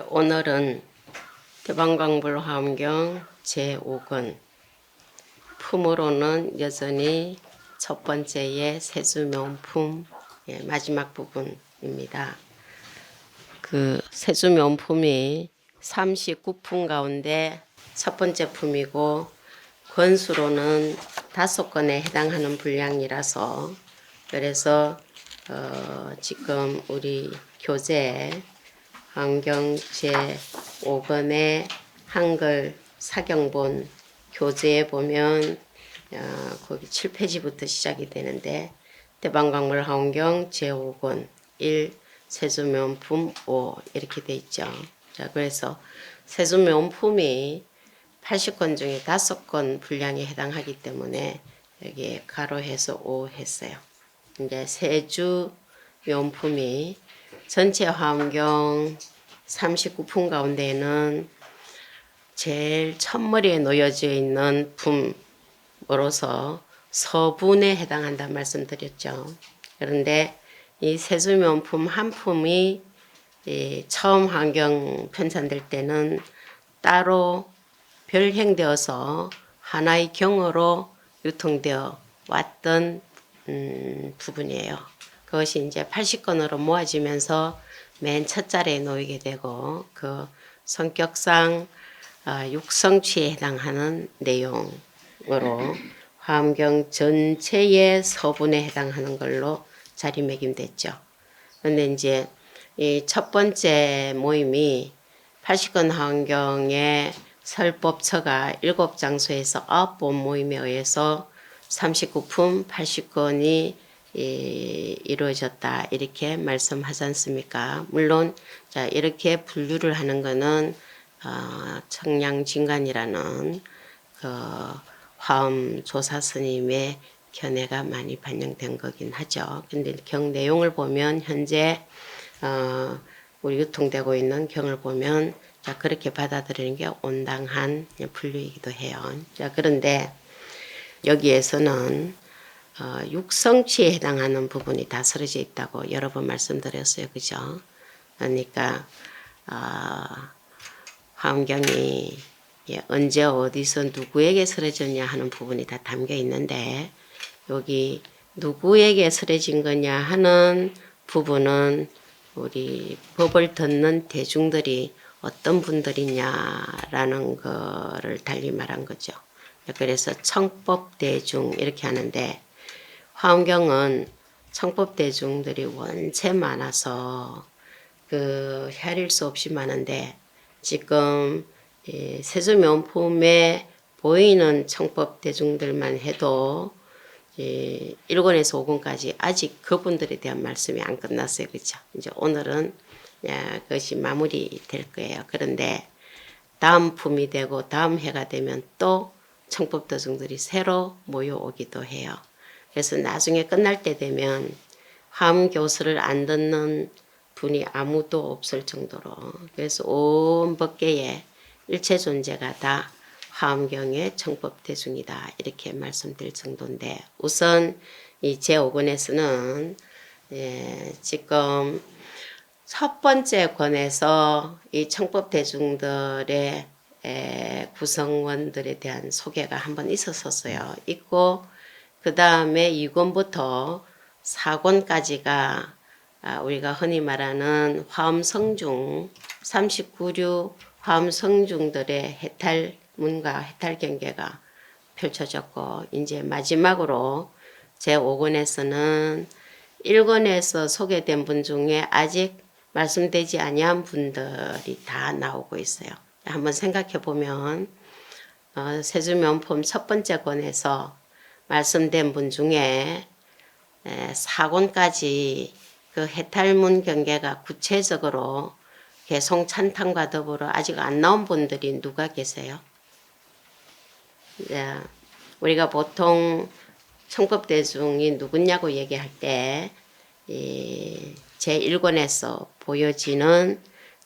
오늘은 대방광불화엄경 제5권 품으로는 여전히 첫 번째의 세수명품 마지막 부분입니다. 그 세수명품이 39품 가운데 첫 번째 품이고 권수로는 5건에 해당하는 분량이라서 그래서 지금 우리 교재 환경 제5권의 한글 사경본 교재에 보면 거기 7페이지부터 시작이 되는데 대방광물 환경 제5권 1 세수명품 5 이렇게 돼 있죠. 자, 그래서 세수명품이 80건 중에 5건 분량에 해당하기 때문에 여기에 가로해서 5 했어요. 이제 세주 명품이 전체 화엄경 39품 가운데에는 제일 첫머리에 놓여져 있는 품으로서 서분에 해당한다 말씀드렸죠. 그런데 이 세수명품 한 품이 처음 환경 편찬될 때는 따로 별행되어서 하나의 경어로 유통되어 왔던 부분이에요. 그것이 이제 80건으로 모아지면서 맨 첫 자리에 놓이게 되고 그 성격상 육성취에 해당하는 내용으로 화엄경 전체의 서분에 해당하는 걸로 자리매김됐죠. 그런데 이제 이 첫 번째 모임이 80건 화엄경의 설법처가 7장소에서 9번 모임에 의해서 39품 80건이 이루어졌다 이렇게 말씀하지 않습니까? 물론 자 이렇게 분류를 하는 것은 청량진관이라는 그 화엄 조사 스님의 견해가 많이 반영된 거긴 하죠. 근데 경 내용을 보면 현재 우리 유통되고 있는 경을 보면 자 그렇게 받아들이는 게 온당한 분류이기도 해요. 자 그런데 여기에서는 육성취에 해당하는 부분이 다 쓰러져 있다고 여러 번 말씀드렸어요. 그죠? 그러니까 화엄경이 언제 어디서 누구에게 쓰러졌냐 하는 부분이 다 담겨 있는데 여기 누구에게 쓰러진 거냐 하는 부분은 우리 법을 듣는 대중들이 어떤 분들이냐라는 거를 달리 말한 거죠. 그래서 청법대중 이렇게 하는데 화엄경은 청법대중들이 원체 많아서 그 헤아릴 수 없이 많은데 지금 세수명품에 보이는 청법대중들만 해도 1권에서 5권까지 아직 그분들에 대한 말씀이 안 끝났어요. 그렇죠? 이제 오늘은 그것이 마무리 될 거예요. 그런데 다음 품이 되고 다음 해가 되면 또 청법대중들이 새로 모여오기도 해요. 그래서 나중에 끝날 때 되면 화엄교수를 안 듣는 분이 아무도 없을 정도로 그래서 온 법계에 일체 존재가 다 화엄경의 청법대중이다 이렇게 말씀드릴 정도인데 우선 이 제5권에서는 지금 첫 번째 권에서 이 청법대중들의 구성원들에 대한 소개가 한번 있었어요. 있고 그 다음에 2권부터 4권까지가 우리가 흔히 말하는 화엄성중 39류 화엄성중들의 해탈문과 해탈경계가 펼쳐졌고 이제 마지막으로 제5권에서는 1권에서 소개된 분 중에 아직 말씀되지 아니한 분들이 다 나오고 있어요. 한번 생각해 보면 세수명품 첫 번째 권에서 말씀된 분 중에 4권까지 그 해탈문 경계가 구체적으로 개송 찬탄과 더불어 아직 안 나온 분들이 누가 계세요? 우리가 보통 청법대중이 누구냐고 얘기할 때 제1권에서 보여지는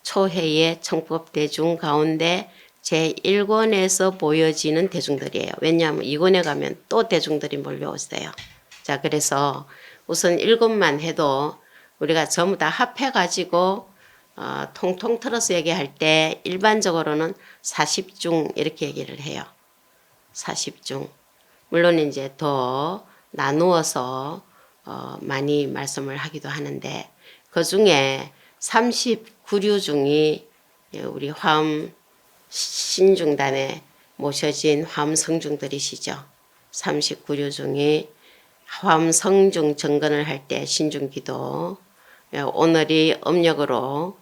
초해의 청법대중 가운데 제1권에서 보여지는 대중들이에요. 왜냐하면 2권에 가면 또 대중들이 몰려오세요. 자, 그래서 우선 1권만 해도 우리가 전부 다 합해가지고 통통 틀어서 얘기할 때 일반적으로는 40중 이렇게 얘기를 해요. 40중. 물론 이제 더 나누어서 많이 말씀을 하기도 하는데 그 중에 39류 중이 우리 화엄 신중단에 모셔진 화엄 성중들이시죠. 39류 중이 화엄 성중 정건을 할 때 신중기도 오늘이 음력으로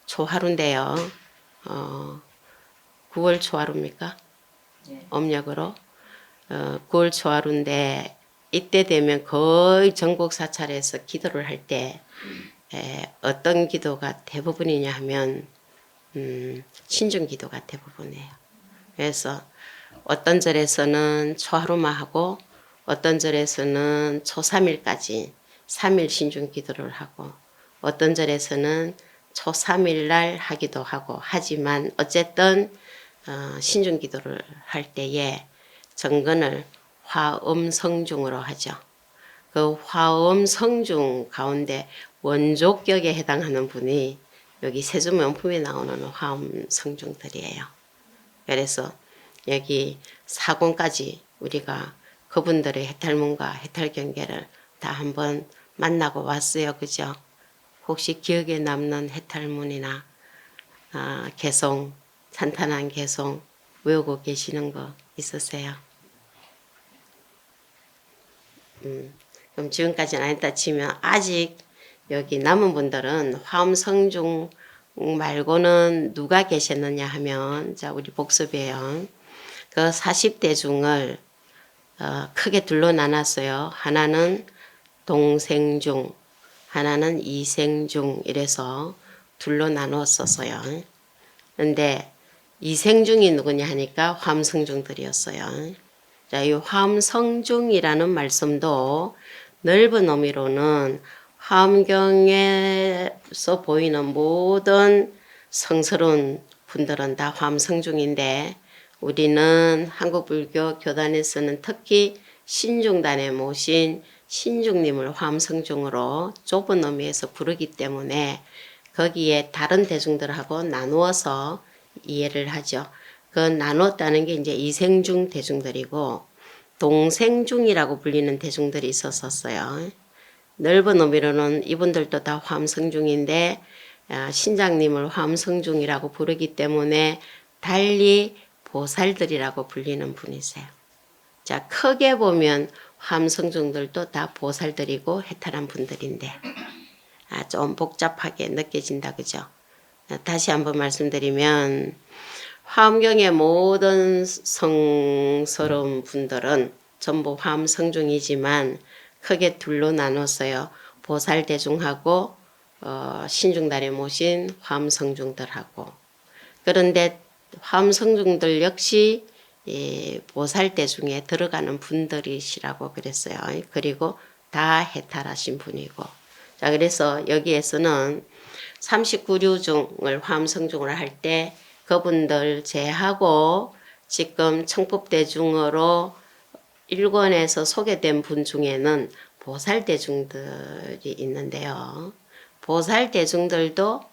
초하루인데요. 9월 초하루입니까? 네. 음력으로 9월 초하루인데 이때 되면 거의 전국 사찰에서 기도를 할 때 어떤 기도가 대부분이냐 하면 신중 기도가 대부분이에요. 그래서 어떤 절에서는 초하루만 하고 어떤 절에서는 초3일까지 3일 신중 기도를 하고 어떤 절에서는 초3일 날 하기도 하고 하지만 어쨌든 신중 기도를 할 때에 정근을 화엄성중으로 하죠. 그 화엄성중 가운데 원조격에 해당하는 분이 여기 세조명품에 나오는 화엄성중들이에요. 그래서 여기 사공까지 우리가 그분들의 해탈문과 해탈경계를 다 한번 만나고 왔어요. 그죠? 혹시 기억에 남는 해탈문이나 개송, 산탄한 개송 외우고 계시는 거 있으세요? 그럼 지금까지는 안 했다 치면 아직 여기 남은 분들은 화엄성중 말고는 누가 계셨느냐 하면 자 우리 복습이에요. 그 40대 중을 크게 둘로 나눴어요. 하나는 동생중, 하나는 이생중 이래서 둘로 나누었었어요. 근데 이생중이 누구냐 하니까 화엄성중들이었어요. 자, 이 화엄성중이라는 말씀도 넓은 의미로는 화엄경에서 보이는 모든 성스러운 분들은 다 화엄성중인데 우리는 한국불교 교단에서는 특히 신중단에 모신 신중님을 화엄성중으로 좁은 의미에서 부르기 때문에 거기에 다른 대중들하고 나누어서 이해를 하죠. 그 나눴다는 게 이제 이생중 대중들이고 동생중이라고 불리는 대중들이 있었어요. 넓은 의미로는 이분들도 다 화엄성중인데 신장님을 화엄성중이라고 부르기 때문에 달리 보살들이라고 불리는 분이세요. 자, 크게 보면 화엄성중들도 다 보살들이고 해탈한 분들인데 좀 복잡하게 느껴진다 그죠? 다시 한번 말씀드리면 화엄경의 모든 성스러운 분들은 전부 화엄성중이지만 크게 둘로 나눴어요. 보살대중하고 신중단에 모신 화엄성중들하고 그런데 화엄성중들 역시 보살대중에 들어가는 분들이시라고 그랬어요. 그리고 다 해탈하신 분이고 자 그래서 여기에서는 39류 중을 화엄성중을 할 때 그분들 제하고 지금 청법대중으로 일권에서 소개된 분 중에는 보살대중들이 있는데요. 보살대중들도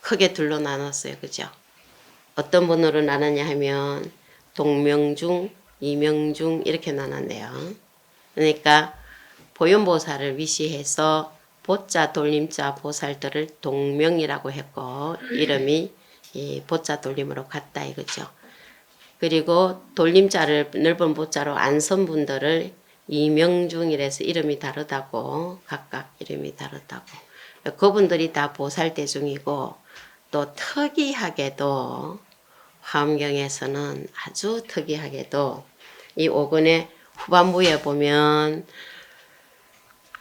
크게 둘로 나눴어요. 그죠? 어떤 분으로 나눴냐 하면 동명중, 이명중 이렇게 나눴네요. 그러니까 보현보살을 위시해서 보자 돌림자 보살들을 동명이라고 했고 이름이 이 보자 돌림으로 갔다 이거죠. 그리고 돌림자를 넓은 보자로 안 쓴 분들을 이명중이라서 이름이 다르다고 각각 이름이 다르다고 그분들이 다 보살대중이고 또 특이하게도 화엄경에서는 아주 특이하게도 이 5권의 후반부에 보면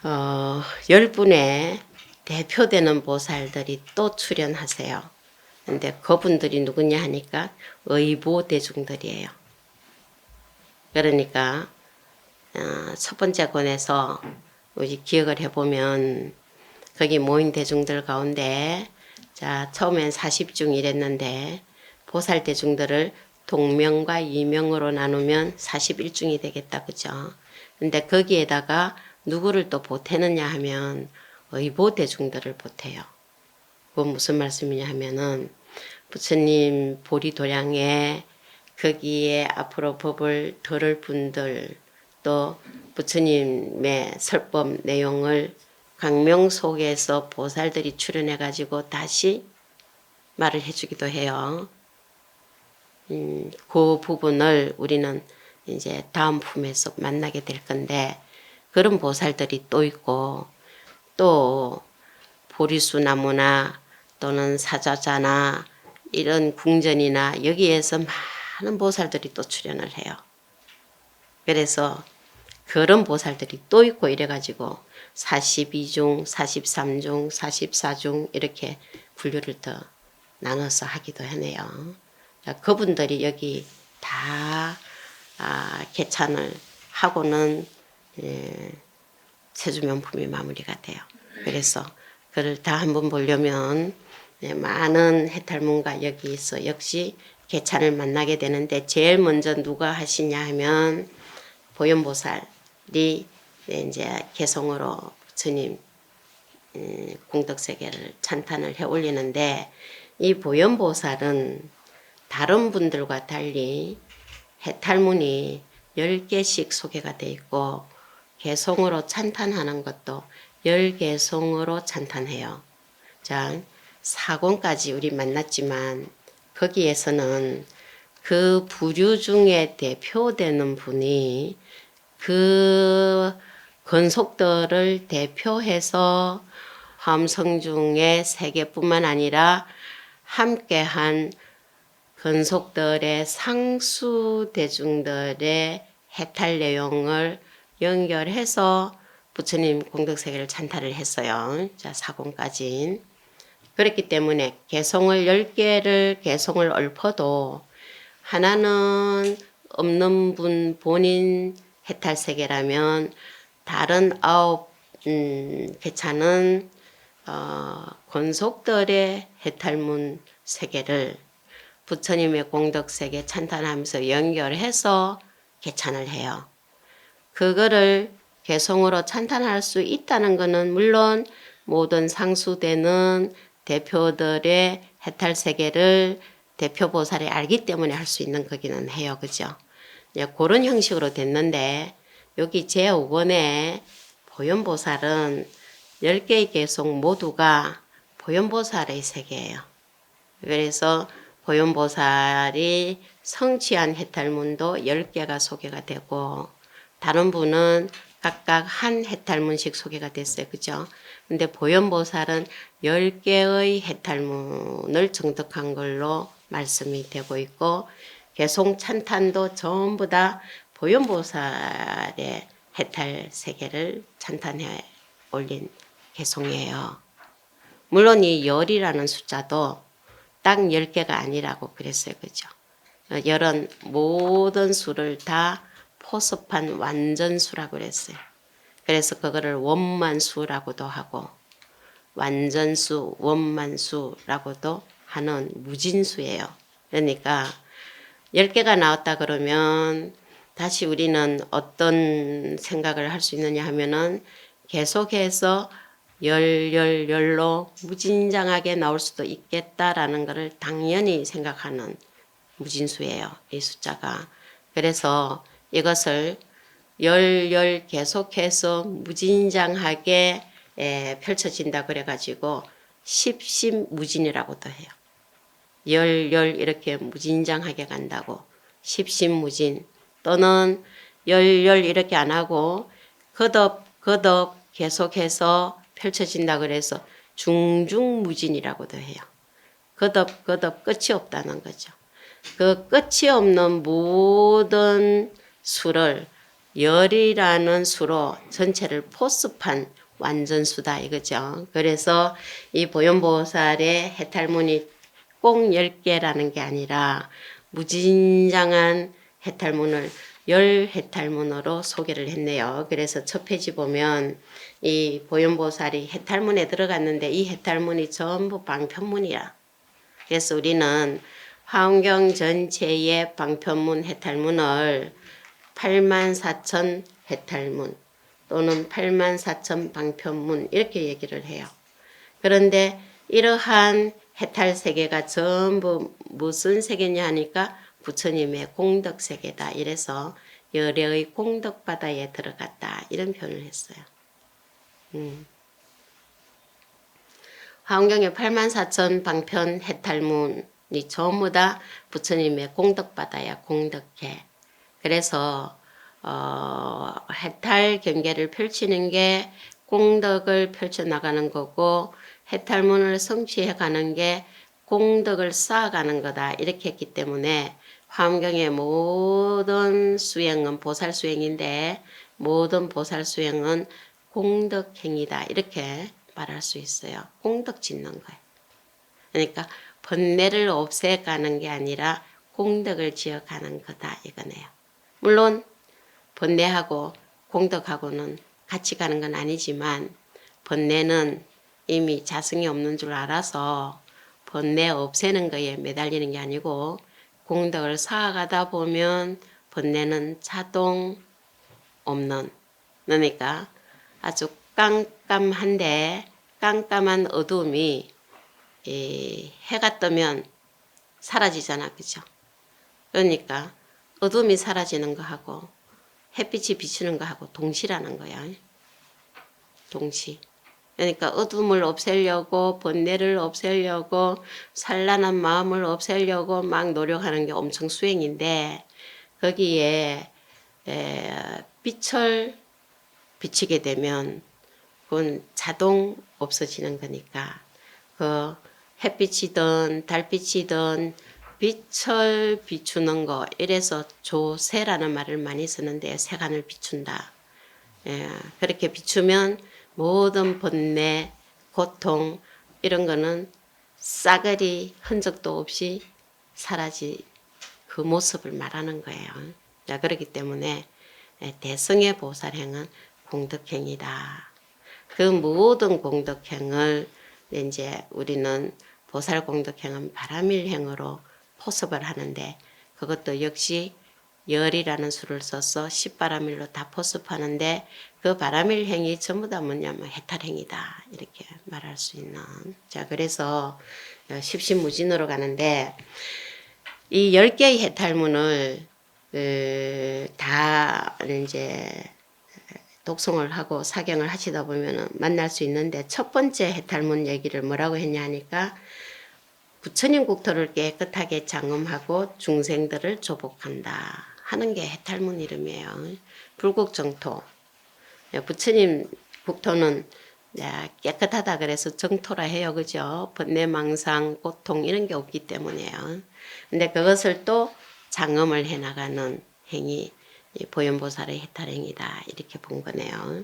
10분의 대표되는 보살들이 또 출연하세요. 근데 그분들이 누구냐 하니까 의보대중들이에요. 그러니까 첫 번째 권에서 우리 기억을 해보면 거기 모인 대중들 가운데 자 처음엔 40중 이랬는데 보살대중들을 동명과 이명으로 나누면 41중이 되겠다. 그죠? 근데 거기에다가 누구를 또 보태느냐 하면 의보대중들을 보태요. 그건 무슨 말씀이냐 하면은 부처님 보리도량에 거기에 앞으로 법을 들을 분들 또 부처님의 설법 내용을 광명 속에서 보살들이 출연해 가지고 다시 말을 해주기도 해요. 그 부분을 우리는 이제 다음 품에서 만나게 될 건데 그런 보살들이 또 있고 또 보리수 나무나 또는 사자자나 이런 궁전이나 여기에서 많은 보살들이 또 출연을 해요. 그래서 그런 보살들이 또 있고 이래가지고 42중, 43중, 44중 이렇게 분류를 더 나눠서 하기도 하네요. 그분들이 여기 다 개찬을 하고는 세주명품이 마무리가 돼요. 그래서 그를 다 한번 보려면 많은 해탈문가 여기서 역시 개찬을 만나게 되는데 제일 먼저 누가 하시냐 하면 보현보살이 이제 개성으로 부처님 공덕세계를 찬탄을 해 올리는데 이 보현보살은 다른 분들과 달리 해탈문이 10개씩 소개가 되어 있고 개성으로 찬탄하는 것도 10개성으로 찬탄해요. 자, 4권까지 우리 만났지만 거기에서는 그 부류 중에 대표되는 분이 그 건속들을 대표해서 화엄성중의 세계뿐만 아니라 함께한 건속들의 상수 대중들의 해탈 내용을 연결해서 부처님 공덕세계를 찬탈을 했어요. 자, 4권까지. 그렇기 때문에 개성을 10개를 개성을 읊어도 하나는 없는 분 본인 해탈세계라면 다른 9 개차는 권속들의 해탈문 세계를 부처님의 공덕세계 찬탄하면서 연결해서 개찬을 해요. 그거를 개성으로 찬탄할 수 있다는 것은 물론 모든 상수되는 대표들의 해탈세계를 대표보살이 알기 때문에 할 수 있는 거기는 해요. 그죠? 그런 형식으로 됐는데 여기 제5권에 보현보살은 10개의 개성 모두가 보현보살의 세계예요. 그래서 보현보살이 성취한 해탈문도 10개가 소개가 되고 다른 분은 각각 한 해탈문씩 소개가 됐어요. 그죠? 근데 보현보살은 10개의 해탈문을 정득한 걸로 말씀이 되고 있고 개송 찬탄도 전부 다 보현보살의 해탈 세계를 찬탄해 올린 개송이에요. 물론 이 열이라는 숫자도 딱 10개가 아니라고 그랬어요. 그죠? 열은 모든 수를 다 포섭한 완전수라고 그랬어요. 그래서 그거를 원만수라고도 하고 완전수, 원만수라고도 하는 무진수예요. 그러니까 10개가 나왔다 그러면 다시 우리는 어떤 생각을 할 수 있느냐 하면은 계속해서 열로 무진장하게 나올 수도 있겠다라는 것을 당연히 생각하는 무진수예요. 이 숫자가. 그래서 이것을 열 계속해서 무진장하게 펼쳐진다 그래가지고 십심무진이라고도 해요. 열 이렇게 무진장하게 간다고 십심무진 또는 열 이렇게 안 하고 거듭 계속해서 펼쳐진다 그래서 중중무진이라고도 해요. 거듭 끝이 없다는 거죠. 그 끝이 없는 모든 수를 열이라는 수로 전체를 포섭한 완전수다 이거죠. 그래서 이 보현보살의 해탈문이 꼭 10개라는 게 아니라 무진장한 해탈문을 10해탈문으로 소개를 했네요. 그래서 첫 페이지 보면 이 보현보살이 해탈문에 들어갔는데 이 해탈문이 전부 방편문이야. 그래서 우리는 화엄경 전체의 방편문 해탈문을 84,000 해탈문 또는 84,000 방편문 이렇게 얘기를 해요. 그런데 이러한 해탈 세계가 전부 무슨 세계냐 하니까 부처님의 공덕 세계다. 이래서 열애의 공덕 바다에 들어갔다. 이런 표현을 했어요. 화엄경의 84,000 방편 해탈문이 전부 다 부처님의 공덕 바다야. 공덕해. 그래서 해탈 경계를 펼치는 게 공덕을 펼쳐나가는 거고 해탈문을 성취해 가는 게 공덕을 쌓아가는 거다. 이렇게 했기 때문에 화엄경의 모든 수행은 보살 수행인데 모든 보살 수행은 공덕행이다. 이렇게 말할 수 있어요. 공덕 짓는 거예요. 그러니까 번뇌를 없애가는 게 아니라 공덕을 지어가는 거다. 이거네요. 물론 번뇌하고 공덕하고는 같이 가는 건 아니지만 번뇌는 이미 자성이 없는 줄 알아서 번뇌 없애는 거에 매달리는 게 아니고 공덕을 쌓아가다 보면 번뇌는 자동 없는, 그러니까 아주 깜깜한데 깜깜한 어두움이 해가 뜨면 사라지잖아. 그죠? 그러니까 어둠이 사라지는 거하고 햇빛이 비추는 거하고 동시라는 거야. 동시. 그러니까 어둠을 없애려고 번뇌를 없애려고 산란한 마음을 없애려고 막 노력하는 게 엄청 수행인데 거기에 빛을 비치게 되면 그건 자동 없어지는 거니까 그 햇빛이든 달빛이든 빛을 비추는 거 이래서 조세라는 말을 많이 쓰는데 세간을 비춘다. 그렇게 비추면 모든 번뇌, 고통 이런 거는 싸그리 흔적도 없이 사라지 그 모습을 말하는 거예요. 자, 그렇기 때문에 대승의 보살행은 공덕행이다. 그 모든 공덕행을 이제 우리는 보살 공덕행은 바람일행으로 포섭을 하는데 그것도 역시 열이라는 수를 써서 10바람일로 다 포섭하는데 그 바람일행이 전부 다 뭐냐면 해탈행이다. 이렇게 말할 수 있는. 자, 그래서 십신무진으로 가는데 이 10개의 해탈문을 다 이제 독송을 하고 사경을 하시다 보면 만날 수 있는데 첫 번째 해탈문 얘기를 뭐라고 했냐 하니까 부처님 국토를 깨끗하게 장엄하고 중생들을 조복한다 하는 게 해탈문 이름이에요. 불국정토. 부처님 국토는 깨끗하다 그래서 정토라 해요. 그죠? 번뇌망상, 고통 이런 게 없기 때문에요. 근데 그것을 또 장엄을 해나가는 행위 보현보살의 해탈행이다 이렇게 본 거네요.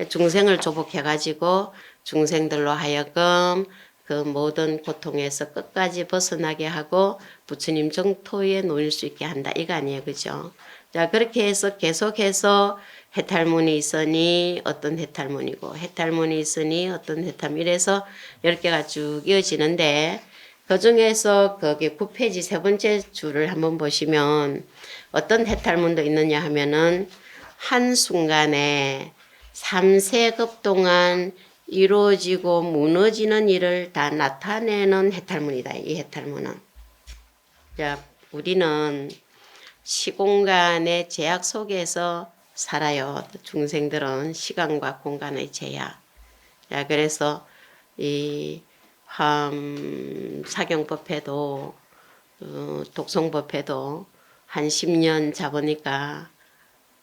중생을 조복해가지고 중생들로 하여금 그 모든 고통에서 끝까지 벗어나게 하고 부처님 정토에 놓일 수 있게 한다. 이거 아니에요. 그죠? 자, 그렇게 해서 계속해서 해탈문이 있으니 어떤 해탈문이고 해탈문이 있으니 어떤 해탈문 이래서 10개가 쭉 이어지는데 그 중에서 거기 9페이지 세 번째 줄을 한번 보시면 어떤 해탈문도 있느냐 하면은 한순간에 3세급 동안 이루어지고 무너지는 일을 다 나타내는 해탈문이다. 이 해탈문은. 자, 우리는 시공간의 제약 속에서 살아요. 중생들은 시간과 공간의 제약. 자, 그래서 이 사경법회도 독송법회도 한 10년 잡으니까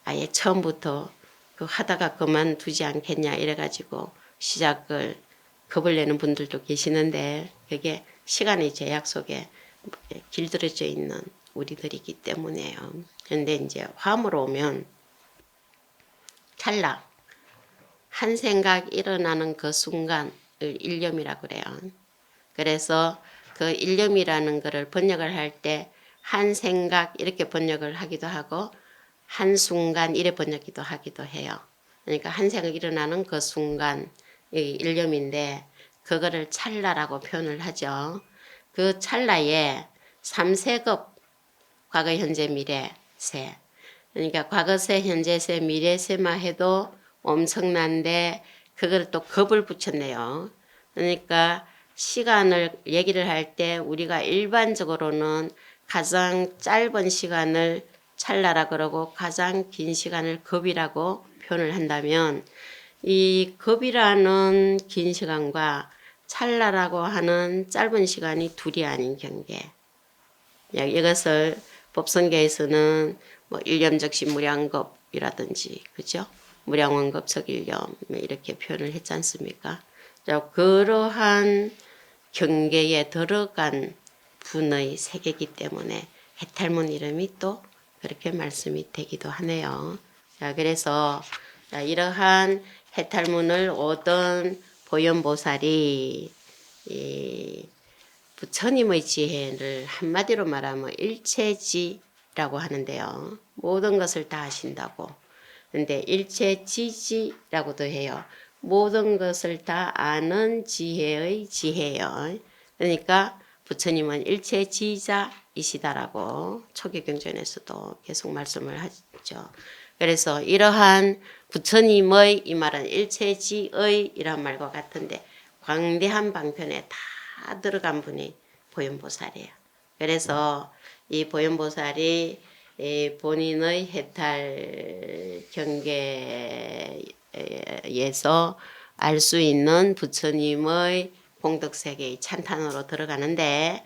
아예 처음부터 그 하다가 그만두지 않겠냐 이래가지고 시작을 겁을 내는 분들도 계시는데 그게 시간의 제약 속에 길들여져 있는 우리들이기 때문에요. 그런데 이제 화음으로 오면 찰나 한 생각 일어나는 그 순간을 일념이라고 그래요. 그래서 그 일념이라는 것을 번역을 할 때 한 생각 이렇게 번역을 하기도 하고 한 순간 이래 번역기도 하기도 해요. 그러니까 한 생각 일어나는 그 순간 일념인데 그거를 찰나라고 표현을 하죠. 그 찰나에 3세급 과거 현재 미래 세 그러니까 과거세 현재세 미래세만 해도 엄청난데 그걸 또 겁을 붙였네요. 그러니까 시간을 얘기를 할 때 우리가 일반적으로는 가장 짧은 시간을 찰나라 그러고 가장 긴 시간을 급이라고 표현을 한다면 이 급이라는 긴 시간과 찰나라고 하는 짧은 시간이 둘이 아닌 경계. 이것을 법성계에서는 뭐 일념적시 무량겁이라든지 그죠? 무량원겁 석일념 이렇게 표현을 했지 않습니까? 그러한 경계에 들어간 분의 세계이기 때문에 해탈문 이름이 또 그렇게 말씀이 되기도 하네요. 자, 그래서 이러한 해탈문을 얻은 보현보살이 이 부처님의 지혜를 한마디로 말하면 일체지라고 하는데요. 모든 것을 다 아신다고. 근데 일체지지라고도 해요. 모든 것을 다 아는 지혜의 지혜요. 그러니까 부처님은 일체지자이시다라고 초기경전에서도 계속 말씀을 하죠. 그래서 이러한 부처님의 이 말은 일체지의 이란 말과 같은데 광대한 방편에 다 들어간 분이 보현보살이에요. 그래서 이 보현보살이 본인의 해탈 경계에서 알 수 있는 부처님의 공덕세계의 찬탄으로 들어가는데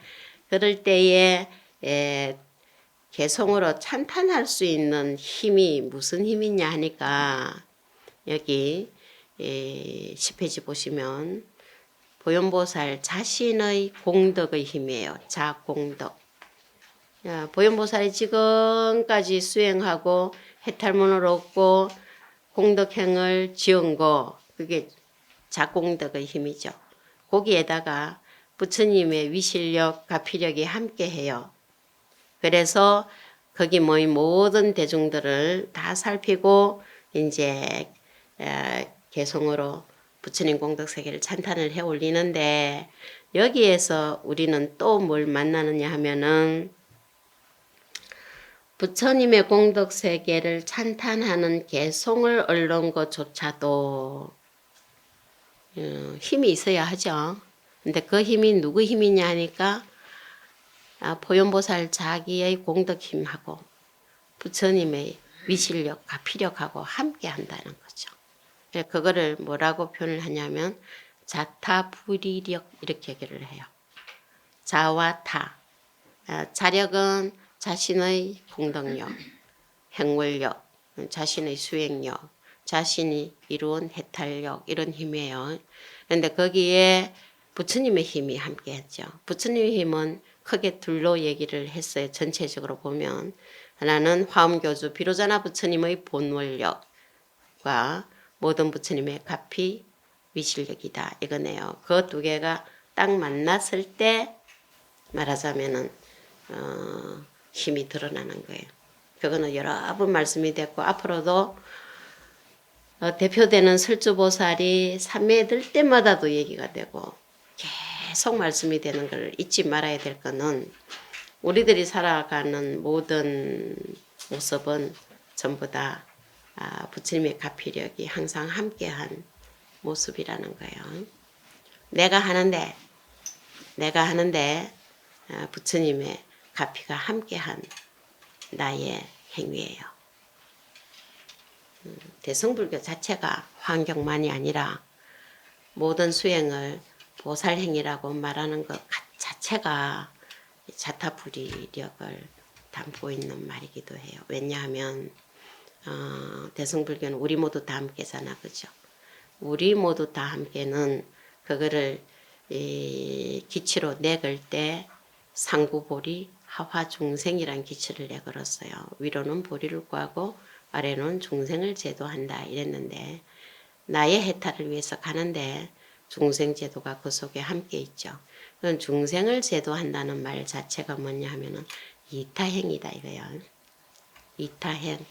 그럴 때에 개성으로 찬탄할 수 있는 힘이 무슨 힘이냐 하니까 여기 10페이지 보시면 보현보살 자신의 공덕의 힘이에요. 자공덕. 보현보살이 지금까지 수행하고 해탈문을 얻고 공덕행을 지은 거 그게 자공덕의 힘이죠. 거기에다가 부처님의 위실력, 가피력이 함께해요. 그래서 거기 모인 모든 대중들을 다 살피고 이제 개성으로 부처님 공덕세계를 찬탄을 해 올리는데 여기에서 우리는 또 뭘 만나느냐 하면은 부처님의 공덕세계를 찬탄하는 개성을 얻는 것조차도 힘이 있어야 하죠. 근데 그 힘이 누구 힘이냐 하니까 보현보살 자기의 공덕힘하고 부처님의 위실력, 가피력하고 함께 한다는 거죠. 그거를 뭐라고 표현을 하냐면 자타불이력 이렇게 얘기를 해요. 자와 타. 자력은 자신의 공덕력, 행월력, 자신의 수행력, 자신이 이룬 해탈력 이런 힘이에요. 그런데 거기에 부처님의 힘이 함께했죠. 부처님의 힘은 크게 둘로 얘기를 했어요. 전체적으로 보면 하나는 화엄교주 비로자나 부처님의 본원력과 모든 부처님의 가피 위실력이다 이거네요. 그 두 개가 딱 만났을 때 말하자면은 힘이 드러나는 거예요. 그거는 여러 번 말씀이 됐고 앞으로도 대표되는 설주보살이 삼매에 들 때마다도 얘기가 되고 계속 말씀이 되는 걸 잊지 말아야 될 거는 우리들이 살아가는 모든 모습은 전부 다 부처님의 가피력이 항상 함께한 모습이라는 거예요. 내가 하는데 부처님의 가피가 함께한 나의 행위예요. 대승불교 자체가 환경만이 아니라 모든 수행을 보살행위라고 말하는 것 자체가 자타불이력을 담고 있는 말이기도 해요. 왜냐하면 대승불교는 우리 모두 다 함께잖아, 그죠? 우리 모두 다 함께는 그거를 기치로 내걸 때 상구보리 하화중생이란 기치를 내걸었어요. 위로는 보리를 구하고 아래는 중생을 제도한다 이랬는데 나의 해탈을 위해서 가는데 중생제도가 그 속에 함께 있죠. 그건 중생을 제도한다는 말 자체가 뭐냐 하면은 이타행이다 이거예요. 이타행.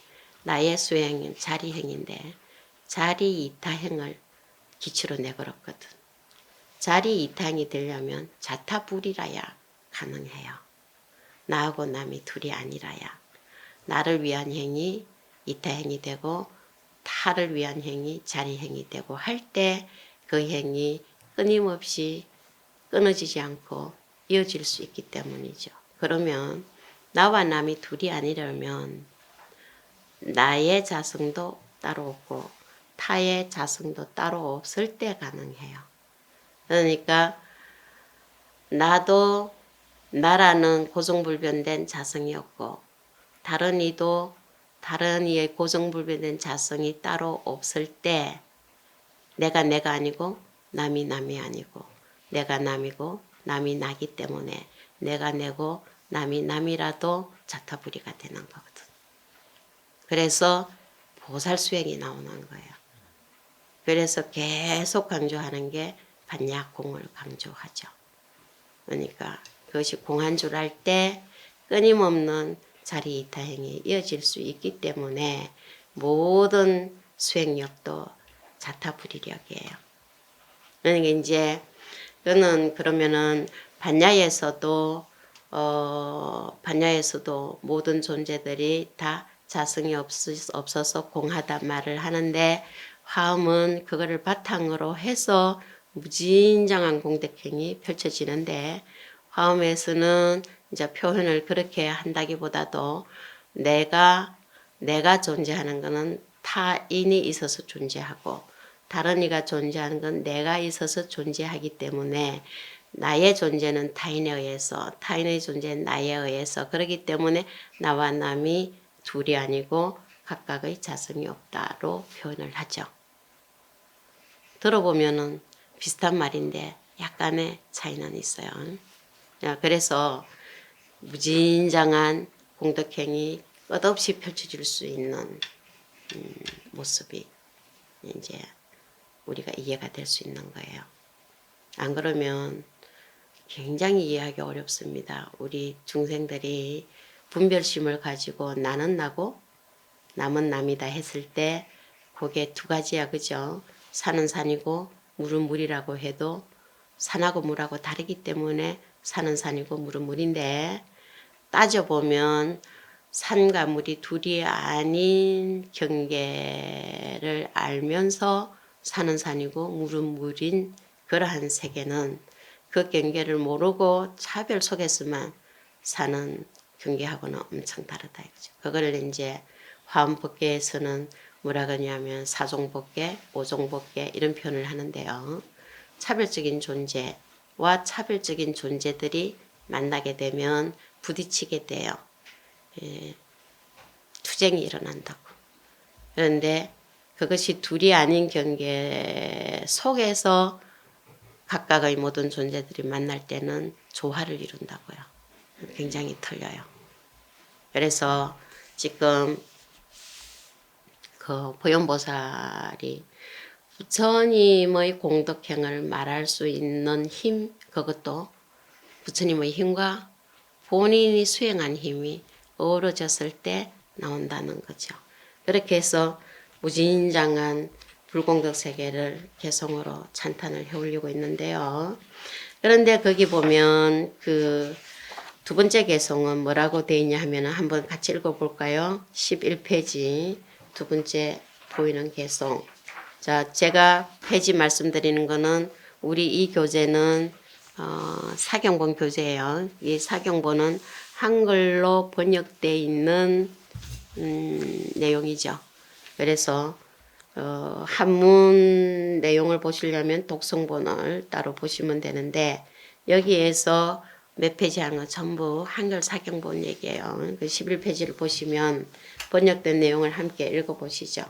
나의 수행은 자리행인데 자리 이타행을 기초로 내걸었거든. 자리 이타행이 되려면 자타불이라야 가능해요. 나하고 남이 둘이 아니라야. 나를 위한 행위 이타행이 되고 타를 위한 행위 자리행이 되고 할 때 그 행위 끊임없이 끊어지지 않고 이어질 수 있기 때문이죠. 그러면 나와 남이 둘이 아니려면 나의 자성도 따로 없고 타의 자성도 따로 없을 때 가능해요. 그러니까 나도 나라는 고정불변된 자성이 없고 다른 이도 다른 이의 고정불변된 자성이 따로 없을 때 내가 아니고 남이 아니고 내가 남이고 남이 나기 때문에 내가 내고 남이 남이라도 자타불이가 되는 거거든. 그래서 보살수행이 나오는 거예요. 그래서 계속 강조하는 게 반야공을 강조하죠. 그러니까 그것이 공한줄 할 때 끊임없는 자리이타행이 이어질 수 있기 때문에 모든 수행력도 자타불이력이에요. 그러니까 이제 그는 그러면은 반야에서도 모든 존재들이 다 자성이 없어서 공하다 말을 하는데 화엄은 그거를 바탕으로 해서 무진장한 공덕행이 펼쳐지는데 화엄에서는 이제 표현을 그렇게 한다기보다도 내가 존재하는 것은 타인이 있어서 존재하고 다른 이가 존재하는 건 내가 있어서 존재하기 때문에 나의 존재는 타인에 의해서 타인의 존재는 나에 의해서 그렇기 때문에 나와 남이 둘이 아니고 각각의 자성이 없다로 표현을 하죠. 들어보면은 비슷한 말인데 약간의 차이는 있어요. 그래서 무진장한 공덕행이 끝없이 펼쳐질 수 있는 모습이 이제 우리가 이해가 될 수 있는 거예요. 안 그러면 굉장히 이해하기 어렵습니다. 우리 중생들이 분별심을 가지고 나는 나고 남은 남이다 했을 때 그게 두 가지야, 그죠? 산은 산이고 물은 물이라고 해도 산하고 물하고 다르기 때문에 산은 산이고 물은 물인데 따져보면 산과 물이 둘이 아닌 경계를 알면서 산은 산이고 물은 물인 그러한 세계는 그 경계를 모르고 차별 속에서만 사는 경계하고는 엄청 다르다 이거죠. 그걸 이제 화엄법계에서는 뭐라 그러냐면 사종법계, 오종법계 이런 표현을 하는데요. 차별적인 존재와 차별적인 존재들이 만나게 되면 부딪히게 돼요. 투쟁이 일어난다고. 그런데 그것이 둘이 아닌 경계 속에서 각각의 모든 존재들이 만날 때는 조화를 이룬다고요. 굉장히 틀려요. 그래서 지금 그 보현보살이 부처님의 공덕행을 말할 수 있는 힘, 그것도 부처님의 힘과 본인이 수행한 힘이 어우러졌을 때 나온다는 거죠. 그렇게 해서 무진장한 불공덕 세계를 개성으로 찬탄을 해올리고 있는데요. 그런데 거기 보면 그 두 번째 개성은 뭐라고 되어 있냐 하면 한번 같이 읽어볼까요? 11페이지 두 번째 보이는 개성. 자, 제가 페이지 말씀드리는 거는 우리 이 교재는 사경본 교재예요. 이 사경본은 한글로 번역되어 있는 내용이죠. 그래서 한문 내용을 보시려면 독성본을 따로 보시면 되는데 여기에서 몇 페이지 하는 거 전부 한글 사경본 얘기예요. 그 11페이지를 보시면 번역된 내용을 함께 읽어보시죠.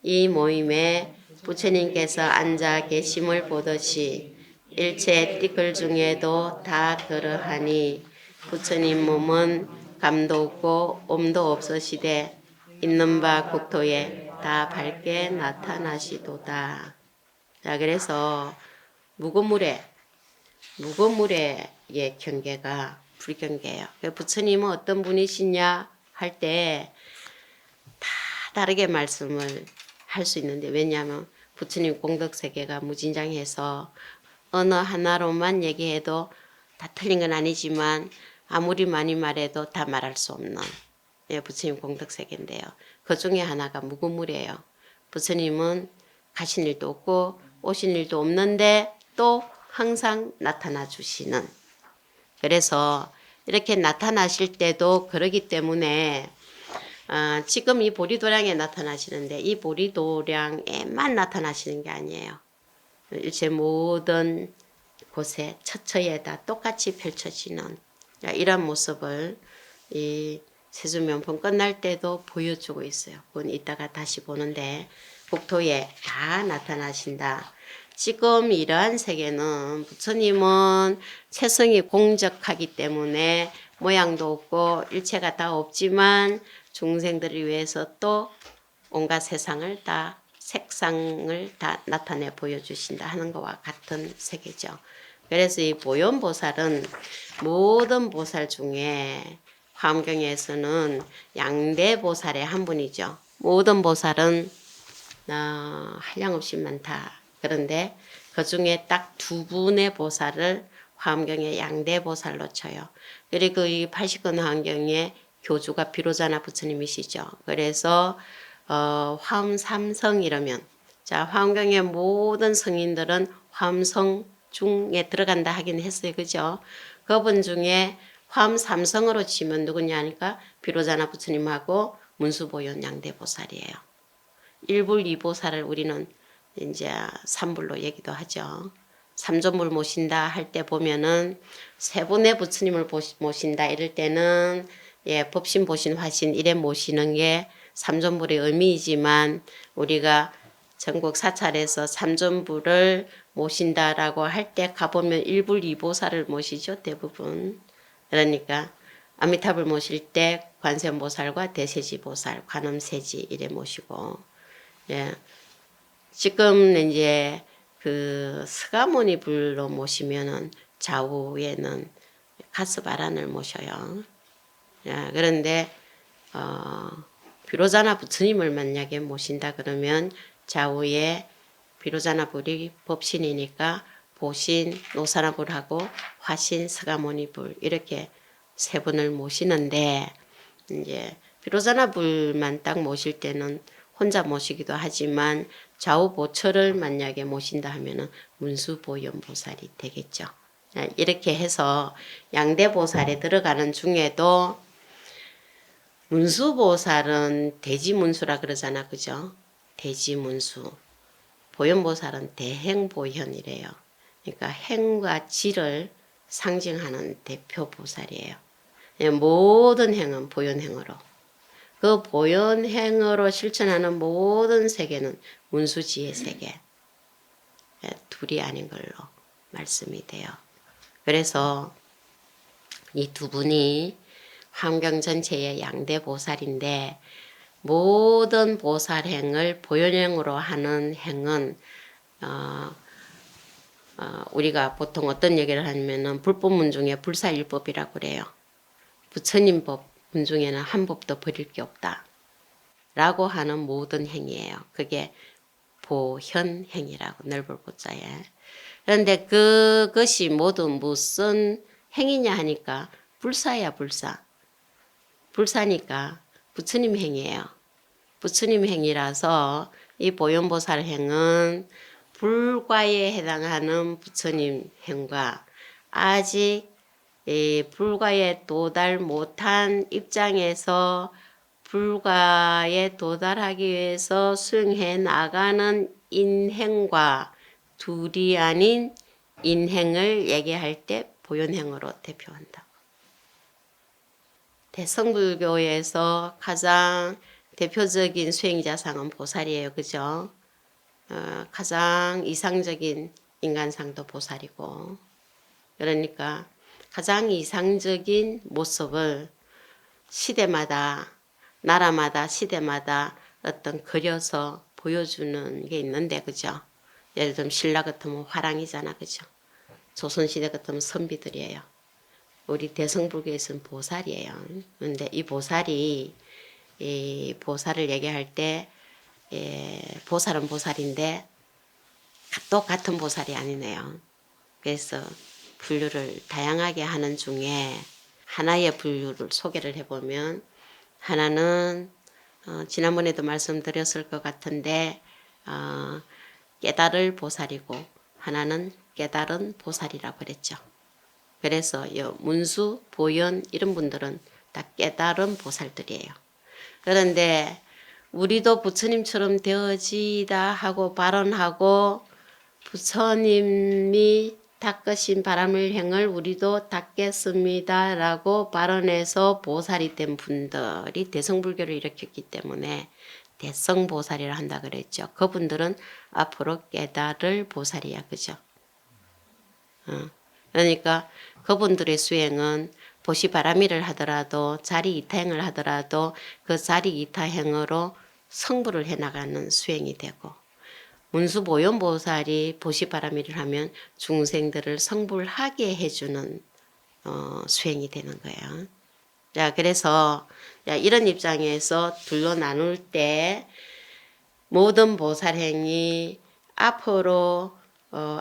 이 모임에 부처님께서 앉아 계심을 보듯이 일체 띠끌 중에도 다 그러하니 부처님 몸은 감도 없고 옴도 없으시되 있는 바 국토에 다 밝게 나타나시도다. 자, 그래서 무고물의 경계가 불경계예요. 부처님은 어떤 분이시냐 할 때 다 다르게 말씀을 할 수 있는데 왜냐하면 부처님 공덕세계가 무진장해서 어느 하나로만 얘기해도 다 틀린 건 아니지만 아무리 많이 말해도 다 말할 수 없는 부처님 공덕세계인데요. 그 중에 하나가 무구물이에요. 부처님은 가신 일도 없고 오신 일도 없는데 또 항상 나타나 주시는, 그래서 이렇게 나타나실 때도 그러기 때문에 지금 이 보리도량에 나타나시는데 이 보리도량에만 나타나시는 게 아니에요. 일체 모든 곳에 처처에다 똑같이 펼쳐지는 이런 모습을 이 세수명품 끝날 때도 보여주고 있어요. 그건 이따가 다시 보는데 국토에 다 나타나신다. 지금 이러한 세계는 부처님은 체성이 공적하기 때문에 모양도 없고 일체가 다 없지만 중생들을 위해서 또 온갖 세상을 다 색상을 다 나타내 보여주신다 하는 것과 같은 세계죠. 그래서 이 보현보살은 모든 보살 중에 화엄경에서는 양대보살의 한 분이죠. 모든 보살은 한량없이 많다. 그런데 그 중에 딱 두 분의 보살을 화엄경의 양대보살로 쳐요. 그리고 이 80권 화엄경의 교주가 비로자나 부처님이시죠. 그래서 화엄삼성 이러면, 자, 화엄경의 모든 성인들은 화엄성 중에 들어간다 하긴 했어요. 그죠? 그분 중에 화엄삼성으로 치면 누구냐 하니까 비로자나 부처님하고 문수보현 양대보살이에요. 1불 2보살을 우리는 이제 3불로 얘기도 하죠. 삼존불 모신다 할 때 보면은 세 분의 부처님을 모신다 이럴 때는 법신, 보신, 화신 이래 모시는 게 삼존불의 의미이지만 우리가 전국 사찰에서 삼존불을 모신다라고 할 때 가보면 1불 2보살을 모시죠. 대부분. 그러니까 아미타불 모실 때 관세음보살과 대세지보살, 관음세지 이래 모시고, 지금 이제 그 스가모니 불로 모시면은 좌우에는 가스바란을 모셔요. 그런데 비로자나 부처님을 만약에 모신다 그러면 좌우에 비로자나 불이 법신이니까 보신, 노사나 불하고 화신, 스가모니 불 이렇게 세 분을 모시는데 이제 비로자나 불만 딱 모실 때는 혼자 모시기도 하지만 좌우 보처를 만약에 모신다 하면은 문수보현보살이 되겠죠. 이렇게 해서 양대보살에 들어가는 중에도 문수보살은 대지문수라 그러잖아. 그죠? 대지문수. 보현보살은 대행보현이래요. 그러니까 행과 지를 상징하는 대표보살이에요. 모든 행은 보현행으로. 그 보현행으로 실천하는 모든 세계는 문수지의 세계. 둘이 아닌 걸로 말씀이 돼요. 그래서 이 두 분이 화엄경 전체의 양대 보살인데 모든 보살행을 보현행으로 하는 행은 우리가 보통 어떤 얘기를 하냐면은 불법문 중에 불사일법이라고 그래요. 부처님 법문 중에는 한 법도 버릴 게 없다. 라고 하는 모든 행위예요. 그게 보현행이라고 넓을 보자에. 그런데 그것이 모두 무슨 행위냐 하니까 불사야 불사. 불사니까 부처님 행위예요. 부처님 행위라서 이 보현보살 행은 불과에 해당하는 부처님 행과 아직 불과에 도달 못한 입장에서 불과에 도달하기 위해서 수행해 나가는 인행과 둘이 아닌 인행을 얘기할 때 보현행으로 대표한다. 대성불교에서 가장 대표적인 수행자상은 보살이에요. 그죠? 가장 이상적인 인간상도 보살이고, 그러니까 가장 이상적인 모습을 시대마다, 나라마다, 시대마다 어떤 그려서 보여주는 게 있는데, 그죠? 예를 들면 신라 같으면 화랑이잖아. 그죠? 조선시대 같으면 선비들이에요. 우리 대성불교에서는 보살이에요. 그런데 이 보살이, 이 보살을 얘기할 때, 보살은 보살인데, 또 같은 보살이 아니네요. 그래서 분류를 다양하게 하는 중에 하나의 분류를 소개를 해보면, 하나는, 지난번에도 말씀드렸을 것 같은데, 깨달을 보살이고, 하나는 깨달은 보살이라고 그랬죠. 그래서 문수, 보현 이런 분들은 다 깨달은 보살들이에요. 그런데 우리도 부처님처럼 되어지다 하고 발언하고 부처님이 닦으신 바람을 행을 우리도 닦겠습니다 라고 발언해서 보살이 된 분들이 대성불교를 일으켰기 때문에 대성보살이라 한다 그랬죠. 그분들은 앞으로 깨달을 보살이야. 그죠? 그러니까 그분들의 수행은 보시바라미를 하더라도 자리 이타행을 하더라도 그 자리 이타행으로 성불을 해나가는 수행이 되고 문수보현보살이 보시바라미를 하면 중생들을 성불하게 해주는 수행이 되는 거예요. 자, 그래서 이런 입장에서 둘로 나눌 때 모든 보살행이 앞으로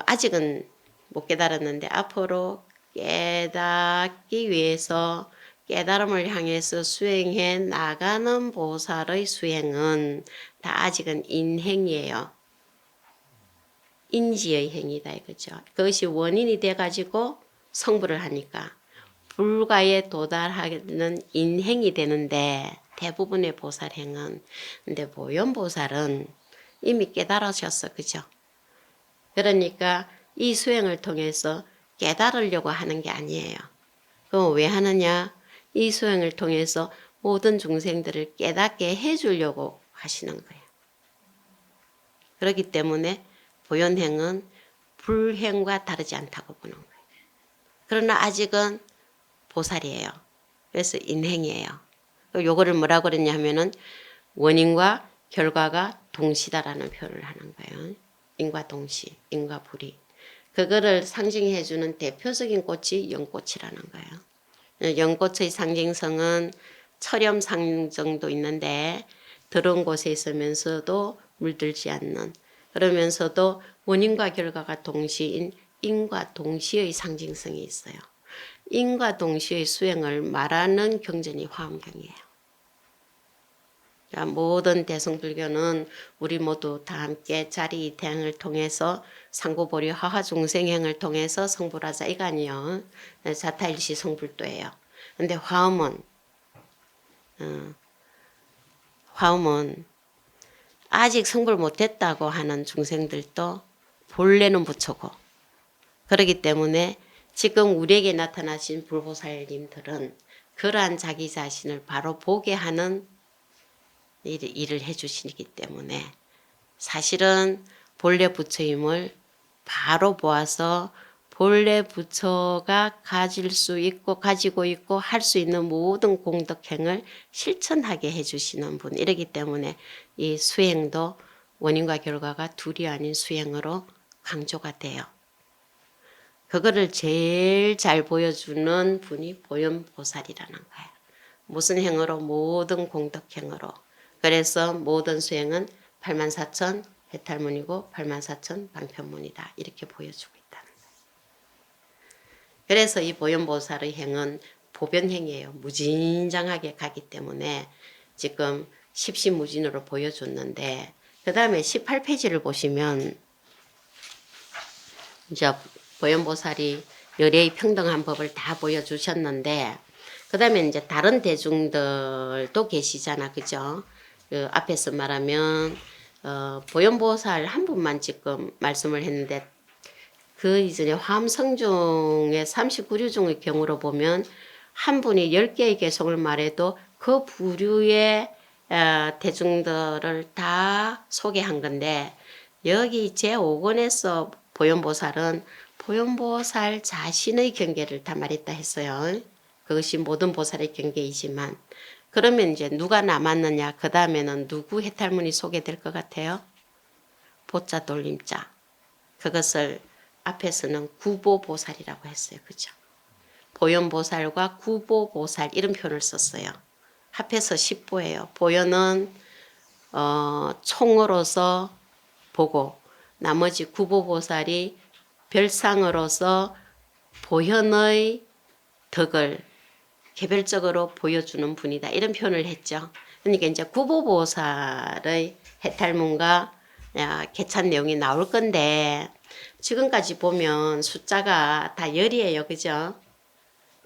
아직은 못 깨달았는데 앞으로 깨닫기 위해서 깨달음을 향해서 수행해 나가는 보살의 수행은 다 아직은 인행이에요. 인지의 행위다 이거죠. 그것이 원인이 돼가지고 성불을 하니까 불가에 도달하는 인행이 되는데 대부분의 보살행은 근데 보현보살은 이미 깨달으셨어. 그죠? 그러니까 이 수행을 통해서 깨달으려고 하는 게 아니에요. 그럼 왜 하느냐? 이 수행을 통해서 모든 중생들을 깨닫게 해주려고 하시는 거예요. 그렇기 때문에 보현행은 불행과 다르지 않다고 보는 거예요. 그러나 아직은 보살이에요. 그래서 인행이에요. 요거를 뭐라고 그랬냐면은 원인과 결과가 동시다라는 표현을 하는 거예요. 인과 동시, 인과 불이. 그거를 상징해주는 대표적인 꽃이 연꽃이라는 거예요. 연꽃의 상징성은 철염 상정도 있는데 더러운 곳에 있으면서도 물들지 않는 그러면서도 원인과 결과가 동시인 인과 동시의 상징성이 있어요. 인과 동시의 수행을 말하는 경전이 화엄경이에요. 모든 대성불교는 우리 모두 다 함께 자리 이태행을 통해서 상고보리 하하중생행을 통해서 성불하자 이거 아니요. 자타일시 성불도예요. 근데 화엄은 아직 성불 못했다고 하는 중생들도 본래는 부처고 그렇기 때문에 지금 우리에게 나타나신 불보살님들은 그러한 자기 자신을 바로 보게 하는 일을 해주시기 때문에 사실은 본래 부처임을 바로 보아서 본래 부처가 가질 수 있고 가지고 있고 할 수 있는 모든 공덕행을 실천하게 해주시는 분 이러기 때문에 이 수행도 원인과 결과가 둘이 아닌 수행으로 강조가 돼요. 그거를 제일 잘 보여주는 분이 보현보살이라는 거예요. 무슨 행으로? 모든 공덕행으로. 그래서 모든 수행은 84,000 해탈문이고 84,000 방편문이다. 이렇게 보여주고 있다는 거예요. 그래서 이 보현보살의 행은 보변행이에요. 무진장하게 가기 때문에 지금 십시무진으로 보여줬는데 그 다음에 18페이지를 보시면 이제 보현보살이 열애의 평등한 법을 다 보여주셨는데 그 다음에 이제 다른 대중들도 계시잖아. 그죠? 그 앞에서 말하면 보현보살 한 분만 지금 말씀을 했는데 그 이전에 화엄성중의 39류중의 경우로 보면 한 분이 10개의 개성을 말해도 그 부류의 대중들을 다 소개한 건데 여기 제5권에서 보현보살은 보현보살 자신의 경계를 다 말했다 했어요. 그것이 모든 보살의 경계이지만 그러면 이제 누가 남았느냐? 그 다음에는 누구 해탈문이 소개될 것 같아요? 보자 돌림자. 그것을 앞에서는 구보보살이라고 했어요. 그죠? 보현보살과 구보보살 이런 표현을 썼어요. 합해서 10보예요. 보현은 총으로서 보고 나머지 구보보살이 별상으로서 보현의 덕을 개별적으로 보여주는 분이다. 이런 표현을 했죠. 그러니까 이제 구보보살의 해탈문과 개찬 내용이 나올 건데 지금까지 보면 숫자가 다 열이에요. 그죠?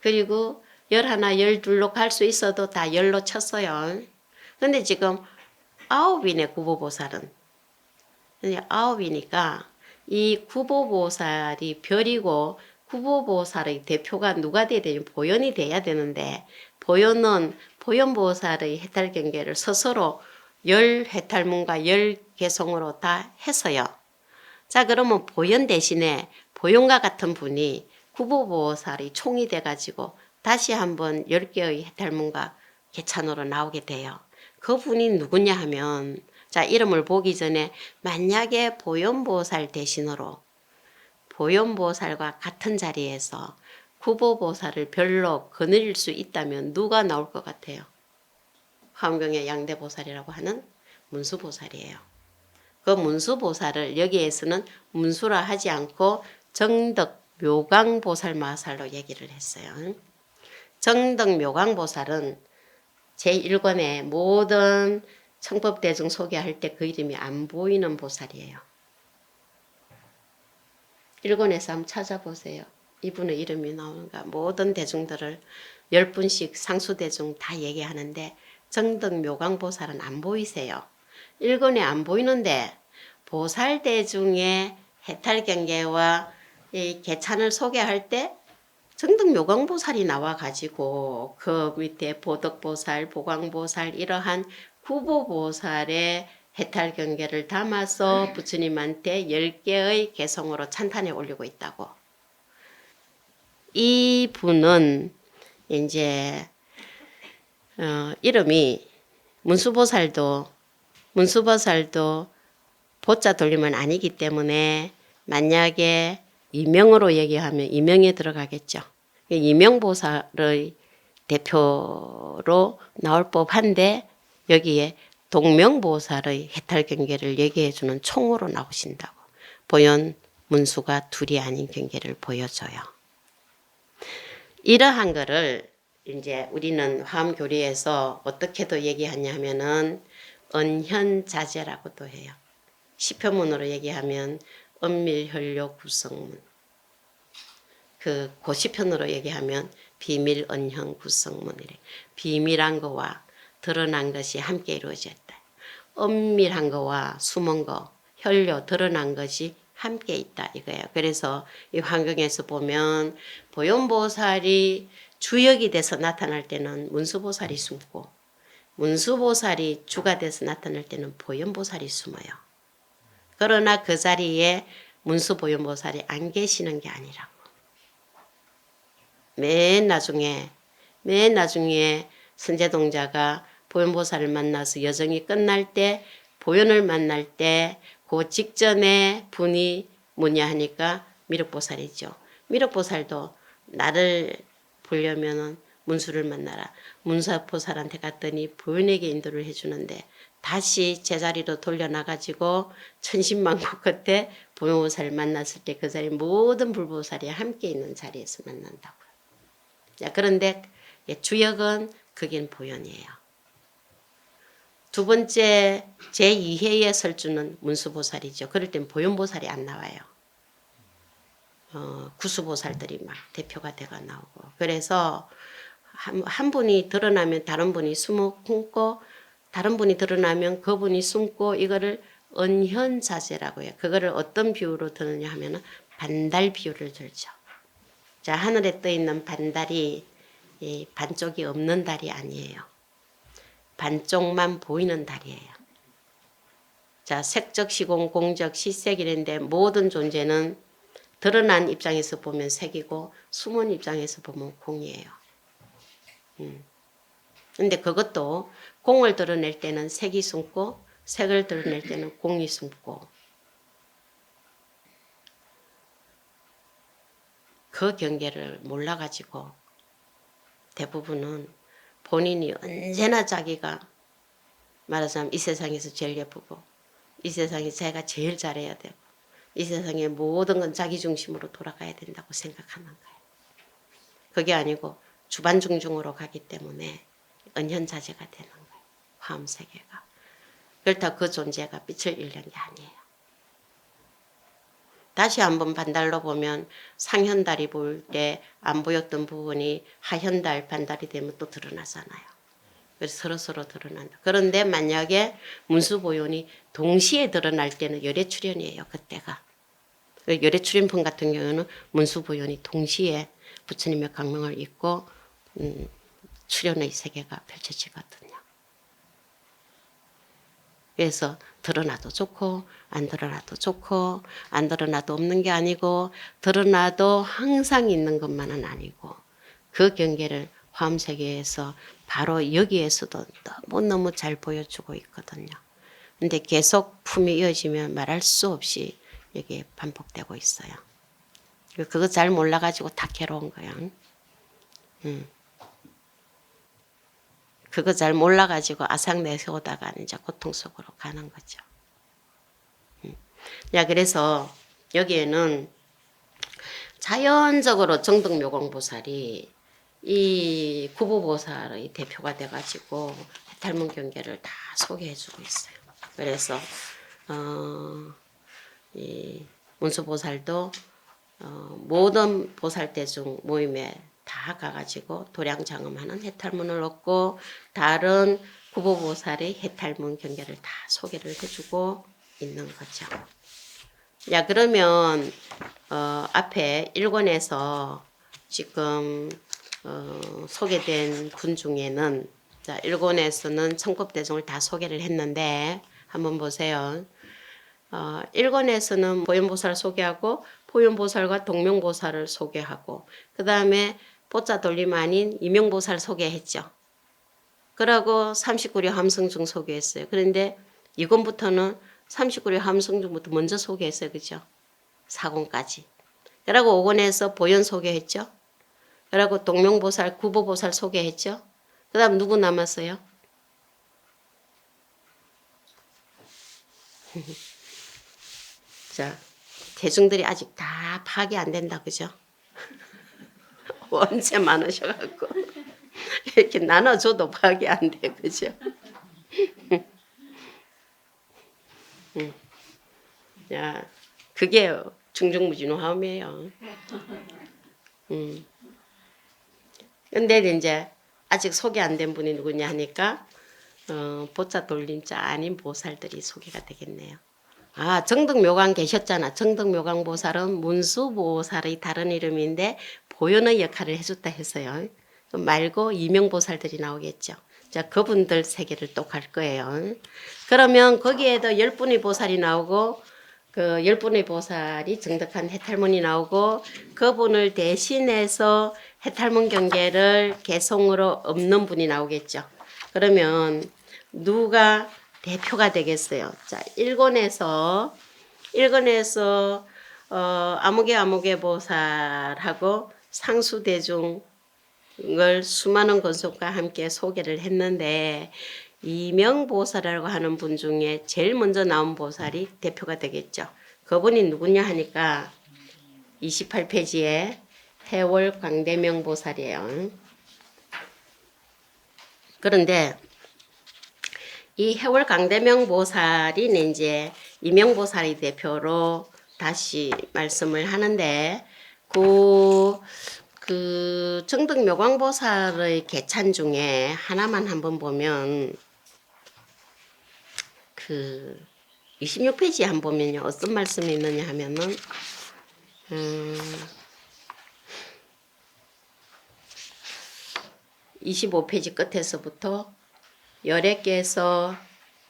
그리고 11, 12로 갈 수 있어도 다 열로 쳤어요. 근데 지금 9이네, 구보보살은. 9이니까 이 구보보살이 별이고 구보보살의 대표가 누가 돼야 되냐? 보현이 돼야 되는데 보현은 보현보살의 해탈경계를 스스로 10해탈문과 10개성으로 다 했어요. 자, 그러면 보현 대신에 보현과 같은 분이 구보보살이 총이 돼가지고 다시 한번 10개의 해탈문과 개찬으로 나오게 돼요. 그 분이 누구냐 하면, 자, 이름을 보기 전에 만약에 보현보살 대신으로 보현보살과 같은 자리에서 구보보살을 별로 거느릴 수 있다면 누가 나올 것 같아요? 화엄경의 양대보살이라고 하는 문수보살이에요. 그 문수보살을 여기에서는 문수라 하지 않고 정덕 묘강보살 마살로 얘기를 했어요. 정덕 묘강보살은 제1권의 모든 청법대중 소개할 때 그 이름이 안 보이는 보살이에요. 1권에서 한번 찾아보세요. 이분의 이름이 나오는가. 모든 대중들을 10분씩 상수대중 다 얘기하는데 정덕 묘강보살은 안 보이세요. 1권에 안 보이는데 보살대중의 해탈경계와 이 개찬을 소개할 때 정덕 묘강보살이 나와가지고 그 밑에 보덕보살, 보광보살 이러한 구보보살의 해탈경계를 담아서 부처님한테 10개의 개성으로 찬탄에 올리고 있다고. 이 분은 이제 이름이 문수보살도 보자 돌리면 아니기 때문에 만약에 이명으로 얘기하면 이명에 들어가겠죠. 이명보살의 대표로 나올 법한데 여기에 동명보살의 해탈경계를 얘기해주는 총으로 나오신다고. 보현, 문수가 둘이 아닌 경계를 보여줘요. 이러한 거를 이제 우리는 화엄교리에서 어떻게도 얘기하냐면은 언현자재라고도 해요. 시표문으로 얘기하면 은밀현료 구성문. 그 고시편으로 얘기하면 비밀 언현 구성문이래. 비밀한 거와 드러난 것이 함께 이루어졌다. 은밀한 거와 숨은 거, 현료 드러난 것이 함께 있다 이거예요. 그래서 이 환경에서 보면 보현보살이 주역이 돼서 나타날 때는 문수보살이 숨고 문수보살이 주가 돼서 나타날 때는 보현보살이 숨어요. 그러나 그 자리에 문수보현보살이 안 계시는 게 아니라고. 맨 나중에 선제동자가 보현보살을 만나서 여정이 끝날 때 보현을 만날 때 그 직전에 분이 뭐냐 하니까 미륵보살이죠. 미륵보살도 나를 보려면은 문수를 만나라. 문수보살한테 갔더니 보현에게 인도를 해주는데 다시 제자리로 돌려나가지고 천신만고 끝에 보현보살을 만났을 때 그 자리 모든 불보살이 함께 있는 자리에서 만난다고요. 자, 그런데 주역은 그긴 보현이에요. 두 번째 제2회의 설주는 문수보살이죠. 그럴 땐 보현보살이 안 나와요. 구수보살들이 막 대표가 돼가 나오고. 그래서 한 분이 드러나면 다른 분이 숨고 다른 분이 드러나면 그분이 숨고 이거를 언현자재라고 해요. 그거를 어떤 비유로 드느냐 하면 반달 비유를 들죠. 자, 하늘에 떠 있는 반달이 이 반쪽이 없는 달이 아니에요. 반쪽만 보이는 달이에요. 자, 색적, 시공, 공적, 시색이랬는데 모든 존재는 드러난 입장에서 보면 색이고 숨은 입장에서 보면 공이에요. 근데 그것도 공을 드러낼 때는 색이 숨고 색을 드러낼 때는 공이 숨고 그 경계를 몰라가지고 대부분은 본인이 언제나 자기가 말하자면 이 세상에서 제일 예쁘고 이 세상에 제가 제일 잘해야 되고 이 세상의 모든 건 자기 중심으로 돌아가야 된다고 생각하는 거예요. 그게 아니고 주반중중으로 가기 때문에 언현자재가 되는 거예요. 화엄세계가. 그렇다고 그 존재가 빛을 잃는 게 아니에요. 다시 한번 반달로 보면 상현달이 보일 때 안 보였던 부분이 하현달, 반달이 되면 또 드러나잖아요. 그래서 서로 드러난다. 그런데 만약에 문수보현이 동시에 드러날 때는 열애출현이에요. 그때가. 열애출현품 같은 경우는 문수보현이 동시에 부처님의 강명을 입고 출현의 세계가 펼쳐지거든요. 그래서 드러나도 좋고 안 드러나도 좋고 안 드러나도 없는 게 아니고 드러나도 항상 있는 것만은 아니고 그 경계를 화엄세계에서 바로 여기에서도 너무너무 잘 보여주고 있거든요. 근데 계속 품이 이어지면 말할 수 없이 여기에 반복되고 있어요. 그거 잘 몰라가지고 다 괴로운 거야. 그거 잘 몰라가지고 아상내세우다가 이제 고통 속으로 가는 거죠. 야, 그래서 여기에는 자연적으로 정등묘광보살이 이 구보보살의 대표가 돼가지고 해탈문 경계를 다 소개해주고 있어요. 그래서 이 문수보살도 모든 보살대중 모임에 다 가가지고 도량장엄하는 해탈문을 얻고 다른 구보보살의 해탈문 경계를 다 소개를 해주고 있는 거죠. 야, 그러면 앞에 1권에서 지금 소개된 분 중에는 자, 1권에서는 청법대중을 다 소개를 했는데 한번 보세요. 1권에서는 보현보살 소개하고 보현보살과 동명보살을 소개하고 그 다음에 보자 돌림 아닌 이명보살 소개했죠. 그러고 39려 함성중 소개했어요. 그런데 2권부터는 39려 함성중부터 먼저 소개했어요. 그죠? 4권까지. 그러고 5권에서 보현 소개했죠. 그러고 동명보살, 구보보살 소개했죠. 그 다음 누구 남았어요? 자, 대중들이 아직 다 파악이 안 된다. 그죠? 원체 많으셔갖고 이렇게 나눠줘도 파악이 안 돼. 그죠? 야, 그게 중중무진화음이에요. 근데 이제 아직 소개 안 된 분이 누구냐 하니까 보자 돌림자 아닌 보살들이 소개가 되겠네요. 아, 정등묘광 계셨잖아. 정등묘광보살은 문수보살의 다른 이름인데 보현의 역할을 해줬다 했어요. 말고 이명보살들이 나오겠죠. 자, 그분들 세계를 또 갈 거예요. 그러면 거기에도 10분의 보살이 나오고 그 10분의 보살이 정덕한 해탈문이 나오고 그분을 대신해서 해탈문 경계를 개송으로 없는 분이 나오겠죠. 그러면 누가 대표가 되겠어요. 자, 1권에서 아무개 보살하고 상수대중을 수많은 권속과 함께 소개를 했는데 이명보살이라고 하는 분 중에 제일 먼저 나온 보살이 대표가 되겠죠. 그분이 누구냐 하니까 28페이지에 해월 광대명 보살이에요. 그런데 이 해월 광대명 보살이 이제 이명보살의 대표로 다시 말씀을 하는데 그 정등묘광보살의 개찬 중에 하나만 한번 보면 그 26페이지에 한번 보면요. 어떤 말씀이 있느냐 하면은 25페이지 끝에서부터 열애께서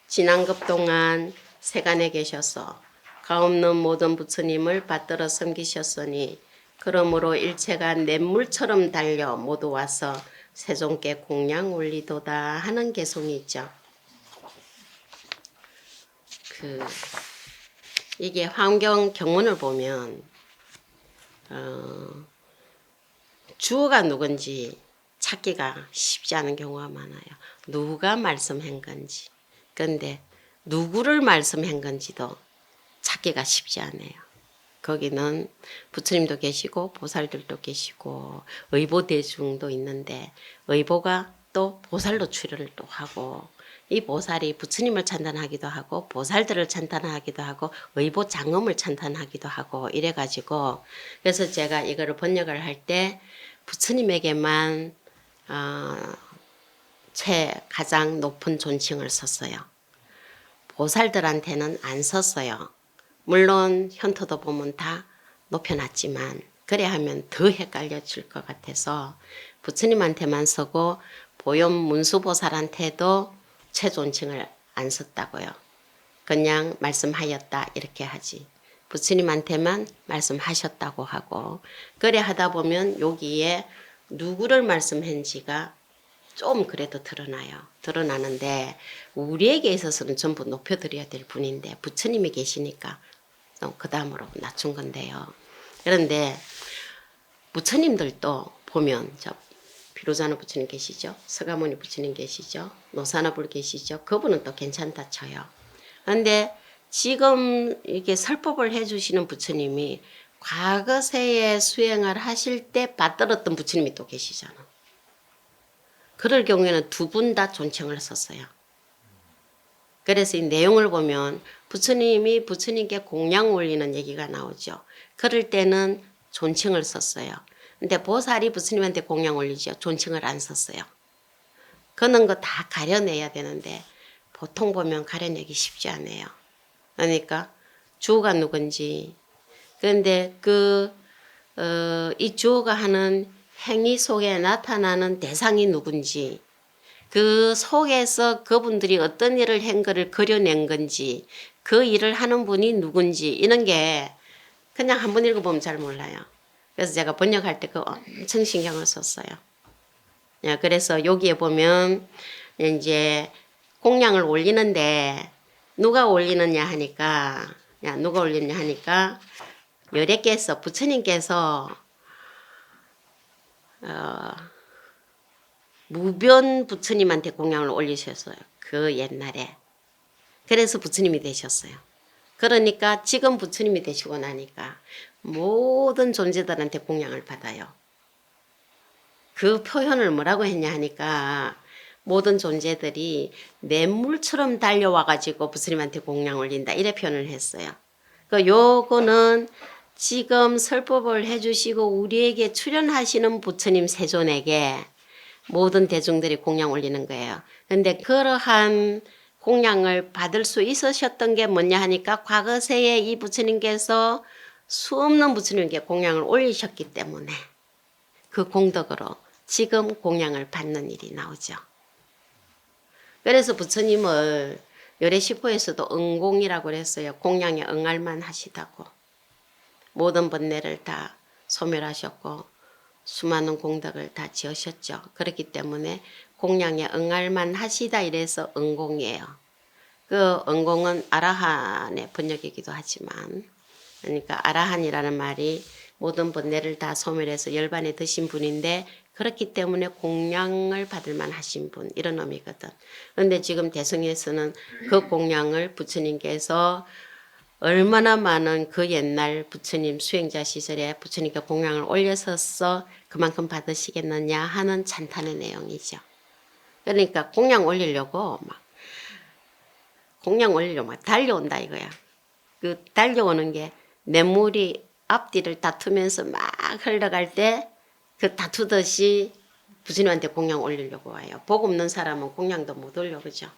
진한급 동안 세간에 계셔서 가없는 모든 부처님을 받들어 섬기셨으니 그러므로 일체가 냇물처럼 달려 모두 와서 세종께 공양 올리도다 하는 개송이 있죠. 이게 화엄경 경문을 보면 주어가 누군지 찾기가 쉽지 않은 경우가 많아요. 누가 말씀한 건지. 그런데 누구를 말씀한 건지도 찾기가 쉽지 않아요. 거기는 부처님도 계시고 보살들도 계시고 의보대중도 있는데 의보가 또 보살로 출연을 또 하고 이 보살이 부처님을 찬탄하기도 하고 보살들을 찬탄하기도 하고 의보 장엄을 찬탄하기도 하고 이래가지고 그래서 제가 이거를 번역을 할 때 부처님에게만 가장 높은 존칭을 썼어요. 보살들한테는 안 썼어요. 물론 현토도 보면 다 높여놨지만 그래 하면 더 헷갈려질 것 같아서 부처님한테만 쓰고 보현 문수보살한테도 최존칭을 안 썼다고요. 그냥 말씀하였다 이렇게 하지. 부처님한테만 말씀하셨다고 하고 그래 하다 보면 여기에 누구를 말씀한지가 좀 그래도 드러나는데 우리에게 있어서는 전부 높여드려야 될 분인데 부처님이 계시니까 그 다음으로 낮춘 건데요. 그런데 부처님들도 보면 비로자나 부처님 계시죠? 서가모니 부처님 계시죠? 노사나불 계시죠? 그분은 또 괜찮다 쳐요. 그런데 지금 이게 설법을 해주시는 부처님이 과거세에 수행을 하실 때 받들었던 부처님이 또 계시잖아. 그럴 경우에는 두 분 다 존칭을 썼어요. 그래서 이 내용을 보면 부처님이 부처님께 공양 올리는 얘기가 나오죠. 그럴 때는 존칭을 썼어요. 근데 보살이 부처님한테 공양 올리죠. 존칭을 안 썼어요. 그런 거 다 가려내야 되는데 보통 보면 가려내기 쉽지 않아요. 그러니까 주어가 누군지 그런데 이 주어가 하는 행위 속에 나타나는 대상이 누군지 그 속에서 그분들이 어떤 일을 한 거를 그려낸 건지 그 일을 하는 분이 누군지 이런 게 그냥 한번 읽어보면 잘 몰라요. 그래서 제가 번역할 때 그 엄청 신경을 썼어요. 그래서 여기에 보면 이제 공양을 올리는데 누가 올리느냐 하니까 여래께서 부처님께서 무변 부처님한테 공양을 올리셨어요. 그 옛날에. 그래서 부처님이 되셨어요. 그러니까 지금 부처님이 되시고 나니까 모든 존재들한테 공양을 받아요. 그 표현을 뭐라고 했냐 하니까 모든 존재들이 냇물처럼 달려와가지고 부처님한테 공양 올린다. 이래 표현을 했어요. 요거는 지금 설법을 해주시고 우리에게 출연하시는 부처님 세존에게 모든 대중들이 공양 올리는 거예요. 그런데 그러한 공양을 받을 수 있으셨던 게 뭐냐 하니까 과거세에 이 부처님께서 수없는 부처님께 공양을 올리셨기 때문에 그 공덕으로 지금 공양을 받는 일이 나오죠. 그래서 부처님을 열애시포에서도 응공이라고 그랬어요. 공양에 응할만 하시다고. 모든 번뇌를 다 소멸하셨고 수많은 공덕을 다 지으셨죠. 그렇기 때문에 공양에 응할만 하시다 이래서 응공이에요. 그 응공은 아라한의 번역이기도 하지만 그러니까 아라한이라는 말이 모든 번뇌를 다 소멸해서 열반에 드신 분인데 그렇기 때문에 공양을 받을 만하신 분 이런 의미거든. 그런데 지금 대승에서는 그 공양을 부처님께서 얼마나 많은 그 옛날 부처님 수행자 시절에 부처님께 공양을 올려서서 그만큼 받으시겠느냐 하는 찬탄의 내용이죠. 그러니까 공양 올리려고 막 달려온다 이거야. 그 달려오는 게 냇물이 앞뒤를 다투면서 막 흘러갈 때 그 다투듯이 부처님한테 공양 올리려고 와요. 복 없는 사람은 공양도 못 올려 그죠?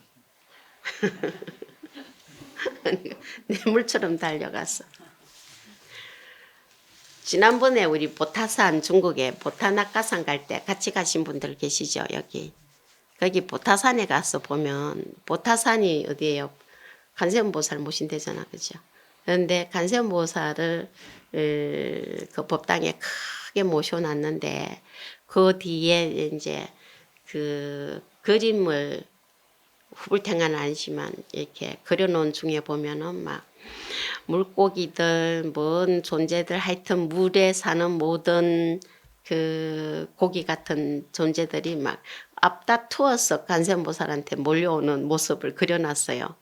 뇌물처럼 달려갔어. 지난번에 우리 보타산 중국에 보타낙가산 갈 때 같이 가신 분들 계시죠? 여기. 거기 보타산에 가서 보면 보타산이 어디예요? 간세음보살 모신대잖아. 그죠? 그런데 간세음보살을 그 법당에 크게 모셔놨는데 그 뒤에 이제 그 그림을 후불탱은 아니지만 이렇게 그려놓은 중에 보면은 막 물고기들, 뭔 존재들 하여튼 물에 사는 모든 그 고기 같은 존재들이 막 앞다투어서 간세음보살한테 몰려오는 모습을 그려놨어요.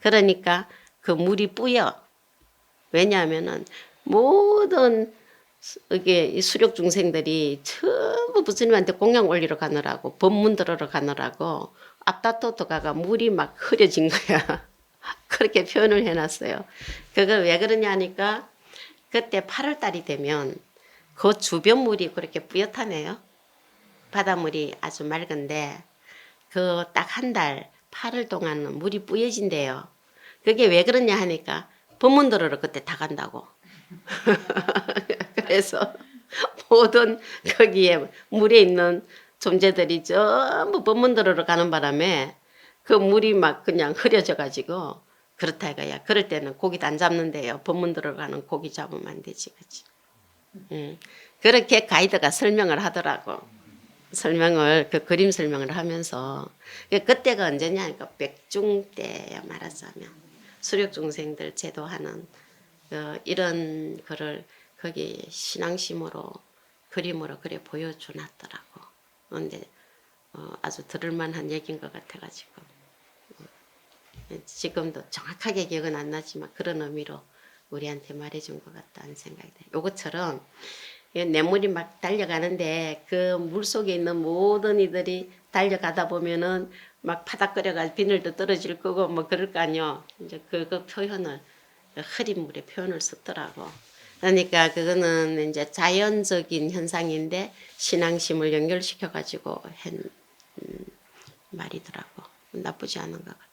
그러니까 그 물이 뿌여. 왜냐하면은 모든 이게 수력 중생들이 전부 부처님한테 공양 올리러 가느라고 법문 들으러 가느라고 앞다토토가가 물이 막 흐려진 거야. 그렇게 표현을 해놨어요. 그걸 왜 그러냐 하니까 그때 8월 달이 되면 그 주변 물이 그렇게 뿌옇다네요. 바닷물이 아주 맑은데 그 딱 한 달 8월 동안은 물이 뿌얘진대요. 그게 왜 그러냐 하니까 법문도로를 그때 다 간다고. 그래서 모든 거기에 물에 있는 존재들이 전부 법문도로로 가는 바람에 그 물이 막 그냥 흐려져 가지고 그렇다 이거야. 그럴 때는 고기도 안 잡는데요. 법문도로 가는 고기 잡으면 안 되지, 그치? 그렇게 가이드가 설명을 하더라고. 설명을 그 그림 설명을 하면서 그때가 언제냐 하니까 백중 때야 말하자면 수력 중생들 제도하는 이런 거를 거기 신앙심으로 그림으로 그래 보여주놨더라고. 근데 아주 들을만한 얘기인 것 같아가지고 지금도 정확하게 기억은 안 나지만 그런 의미로 우리한테 말해준 것 같다는 생각이 들어요. 요것처럼 냇물이 막 달려가는데 그 물속에 있는 모든 이들이 달려가다 보면은 막 파닥거려가지고 비늘도 떨어질 거고 뭐 그럴 거 아니요. 이제 그거 표현을 흐린 물의 표현을 썼더라고. 그러니까 그거는 이제 자연적인 현상인데 신앙심을 연결시켜 가지고 한 말이더라고. 나쁘지 않은 것 같아요.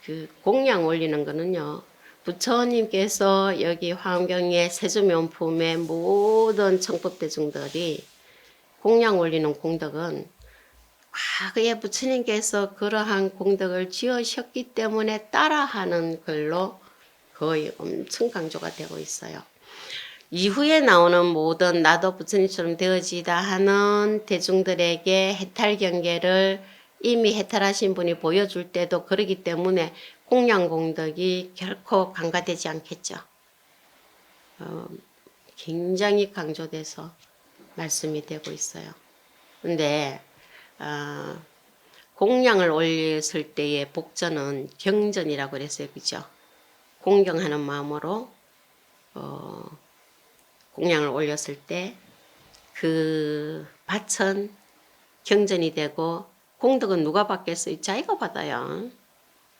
그 공양 올리는 거는요. 부처님께서 여기 화엄경의 세주명품의 모든 청법대중들이 공양 올리는 공덕은 과거에 부처님께서 그러한 공덕을 지으셨기 때문에 따라하는 글로 거의 엄청 강조가 되고 있어요. 이후에 나오는 모든 나도 부처님처럼 되어지다 하는 대중들에게 해탈 경계를 이미 해탈하신 분이 보여줄 때도 그러기 때문에 공양공덕이 결코 간과되지 않겠죠. 굉장히 강조돼서 말씀이 되고 있어요. 근데 공양을 올렸을 때의 복전은 경전이라고 그랬어요. 그죠? 공경하는 마음으로 공양을 올렸을 때 그 밭은 경전이 되고 공덕은 누가 받겠어요? 자기가 받아요.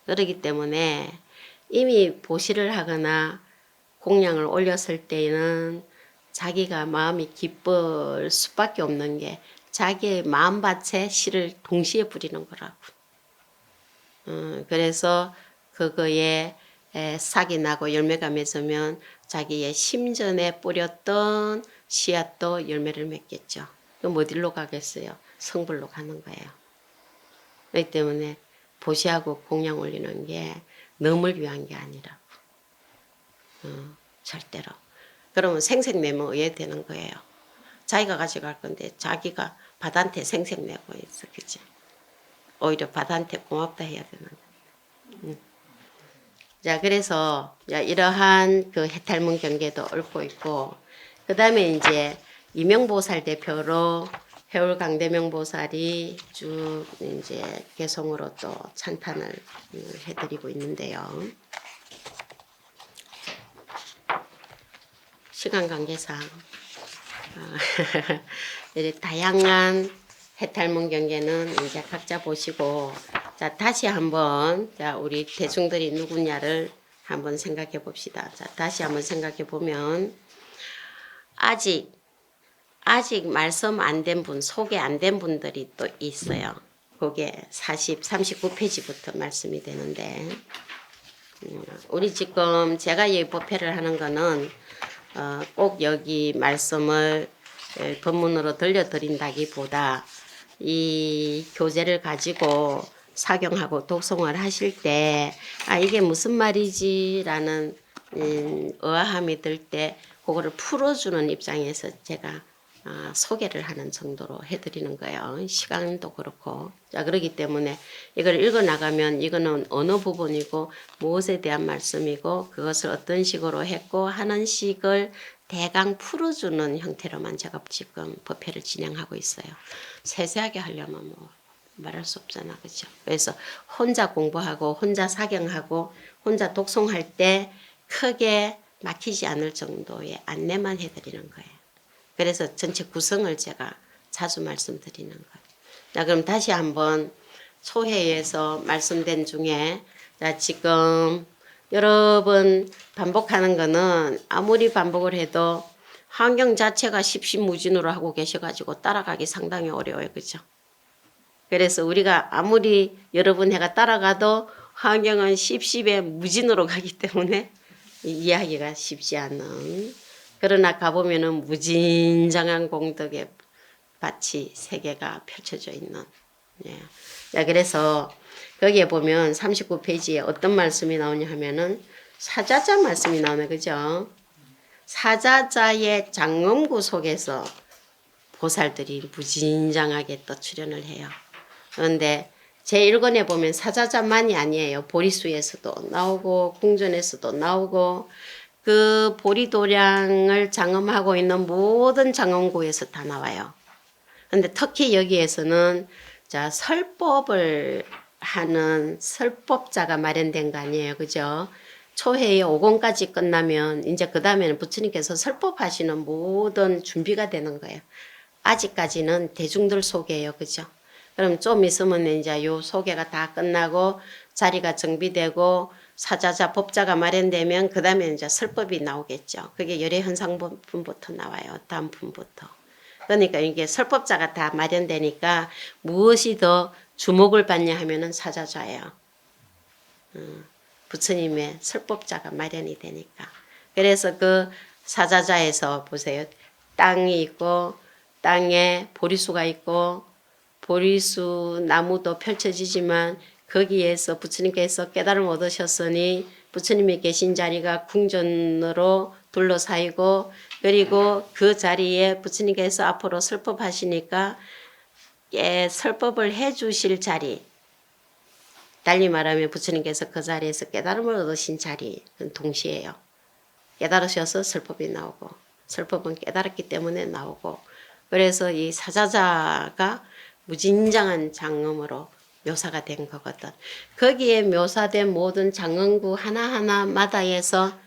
그렇기 때문에 이미 보시를 하거나 공양을 올렸을 때는 자기가 마음이 기쁠 수밖에 없는 게 자기의 마음밭에 씨를 동시에 뿌리는 거라고. 그래서 그거에 싹이 나고 열매가 맺으면 자기의 심전에 뿌렸던 씨앗도 열매를 맺겠죠. 그럼 어디로 가겠어요? 성불로 가는 거예요. 그렇기 때문에 보시하고 공양 올리는 게 넘을 위한 게 아니라고. 절대로. 그러면 생색내면 왜 되는 거예요? 자기가 가져갈 건데 자기가 바다한테 생색내고 있어. 그치? 오히려 바다한테 고맙다 해야 되는. 자, 그래서 이러한 그 해탈문 경계도 옳고 있고, 그 다음에 이제 이명보살 대표로 해울 강대명보살이 쭉 이제 개성으로 또 찬탄을 해드리고 있는데요. 시간 관계상 다양한 해탈문 경계는 이제 각자 보시고, 자, 다시 한번, 자, 우리 대중들이 누구냐를 한번 생각해 봅시다. 자, 다시 한번 생각해 보면, 아직 말씀 안 된 분, 소개 안 된 분들이 또 있어요. 그게 39페이지부터 말씀이 되는데, 우리 지금 제가 이 법회를 하는 거는, 꼭 여기 말씀을 법문으로 들려드린다기보다 이 교재를 가지고 사경하고 독송을 하실 때 이게 무슨 말이지라는 의아함이 들 때 그거를 풀어주는 입장에서 제가 소개를 하는 정도로 해드리는 거예요. 시간도 그렇고. 자, 그렇기 때문에 이걸 읽어 나가면 이거는 어느 부분이고 무엇에 대한 말씀이고 그것을 어떤 식으로 했고 하는 식을 대강 풀어주는 형태로만 제가 지금 법회를 진행하고 있어요. 세세하게 하려면 뭐 말할 수 없잖아. 그죠? 그래서 혼자 공부하고 혼자 사경하고 혼자 독송할 때 크게 막히지 않을 정도의 안내만 해드리는 거예요. 그래서 전체 구성을 제가 자주 말씀드리는 거예요. 자, 그럼 다시 한번 소회에서 말씀된 중에 자, 지금 여러 번 반복하는 거는 아무리 반복을 해도 환경 자체가 십시무진으로 하고 계셔가지고 따라가기 상당히 어려워요. 그죠? 그래서 우리가 아무리 여러 번 해가 따라가도 환경은 십십의 무진으로 가기 때문에 이해하기가 쉽지 않은, 그러나 가보면은 무진장한 공덕의 밭이 세계가 펼쳐져 있는. 예. 자, 그래서 거기에 보면 39페이지에 어떤 말씀이 나오냐 하면은 사자자 말씀이 나오네. 그죠? 사자자의 장엄구 속에서 보살들이 무진장하게 또 출현을 해요. 그런데 제1권에 보면 사자자만이 아니에요. 보리수에서도 나오고 궁전에서도 나오고 그 보리도량을 장엄하고 있는 모든 장엄구에서 다 나와요. 그런데 특히 여기에서는 자, 설법을 하는 설법자가 마련된 거 아니에요. 그죠? 초회의 5권까지 끝나면 이제 그 다음에는 부처님께서 설법하시는 모든 준비가 되는 거예요. 아직까지는 대중들 소개예요. 그죠? 그럼 좀 있으면 이제 요 소개가 다 끝나고 자리가 정비되고 사자자 법자가 마련되면 그 다음에 이제 설법이 나오겠죠. 그게 열애현상분부터 나와요. 다음 분부터. 그러니까 이게 설법자가 다 마련되니까 무엇이 더 주목을 받냐 하면은 사자자예요. 부처님의 설법자가 마련이 되니까. 그래서 그 사자자에서 보세요. 땅이 있고 땅에 보리수가 있고 보리수 나무도 펼쳐지지만 거기에서 부처님께서 깨달음을 얻으셨으니 부처님이 계신 자리가 궁전으로 둘러싸이고 그리고 그 자리에 부처님께서 앞으로 설법하시니까 설법을 해주실 자리, 달리 말하면 부처님께서 그 자리에서 깨달음을 얻으신 자리 동시에요. 깨달으셔서 설법이 나오고 설법은 깨달았기 때문에 나오고 그래서 이 사자자가 무진장한 장엄으로 묘사가 된 거거든. 거기에 묘사된 모든 장엄구 하나하나마다에서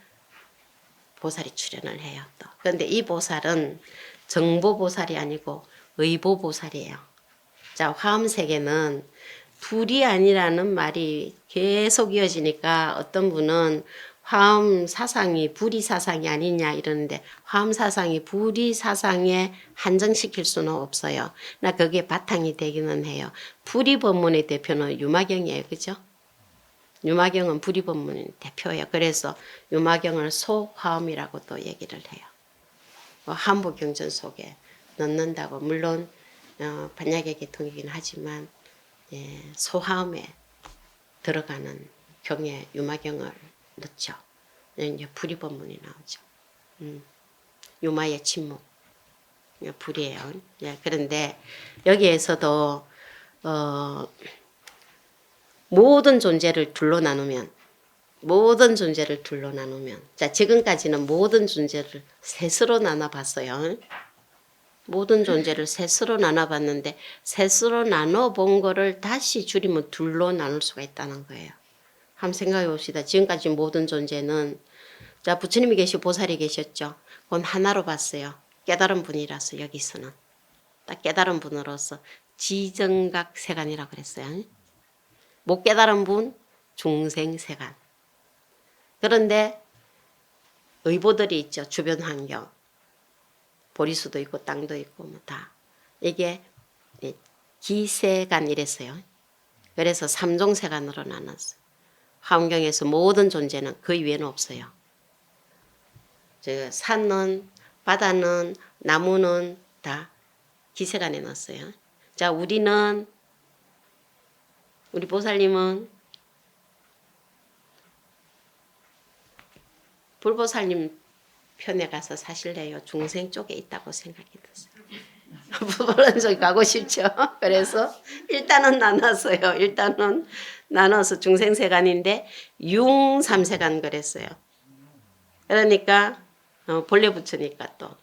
보살이 출현을 해요. 또. 그런데 이 보살은 정보보살이 아니고 의보보살이에요. 자, 화엄세계는 둘이 아니라는 말이 계속 이어지니까 어떤 분은 화엄 사상이 불이 사상이 아니냐 이러는데 화엄 사상이 불이 사상에 한정시킬 수는 없어요. 나 그게 바탕이 되기는 해요. 불이 법문의 대표는 유마경이에요. 그죠? 유마경은 불이 법문의 대표예요. 그래서 유마경을 소화엄이라고 또 얘기를 해요. 한부경전 속에 넣는다고 물론 반야계 계통이긴 하지만 예, 소화음에 들어가는 경에 유마경을 넣죠. 이제 불이법문이 나오죠. 유마의 침묵, 불이에요. 예, 그런데 여기에서도 모든 존재를 둘로 나누면 자, 지금까지는 모든 존재를 셋으로 나눠봤어요. 모든 존재를 셋으로 나눠봤는데 셋으로 나눠본 거를 다시 줄이면 둘로 나눌 수가 있다는 거예요. 한번 생각해 봅시다. 지금까지 모든 존재는 자, 부처님이 계시고 보살이 계셨죠. 그건 하나로 봤어요. 깨달은 분이라서 여기서는 딱 깨달은 분으로서 지정각세간이라고 그랬어요. 못 깨달은 분 중생세간. 그런데 의보들이 있죠. 주변 환경. 보리수도 있고 땅도 있고 뭐 다. 이게 기세간 이랬어요. 그래서 삼종세간으로 나눴어요. 화엄경에서 모든 존재는 그 이외에는 없어요. 산은 바다는 나무는 다 기세간에 넣었어요. 자, 우리 보살님은 불보살님 편에 가서 사실래요? 중생 쪽에 있다고 생각이 들었어요. 물론 저기 가고 싶죠. 그래서 일단은 나눴어요. 일단은 나눠서 중생세간인데 융삼세간 그랬어요. 그러니까 본래 부처니까 또.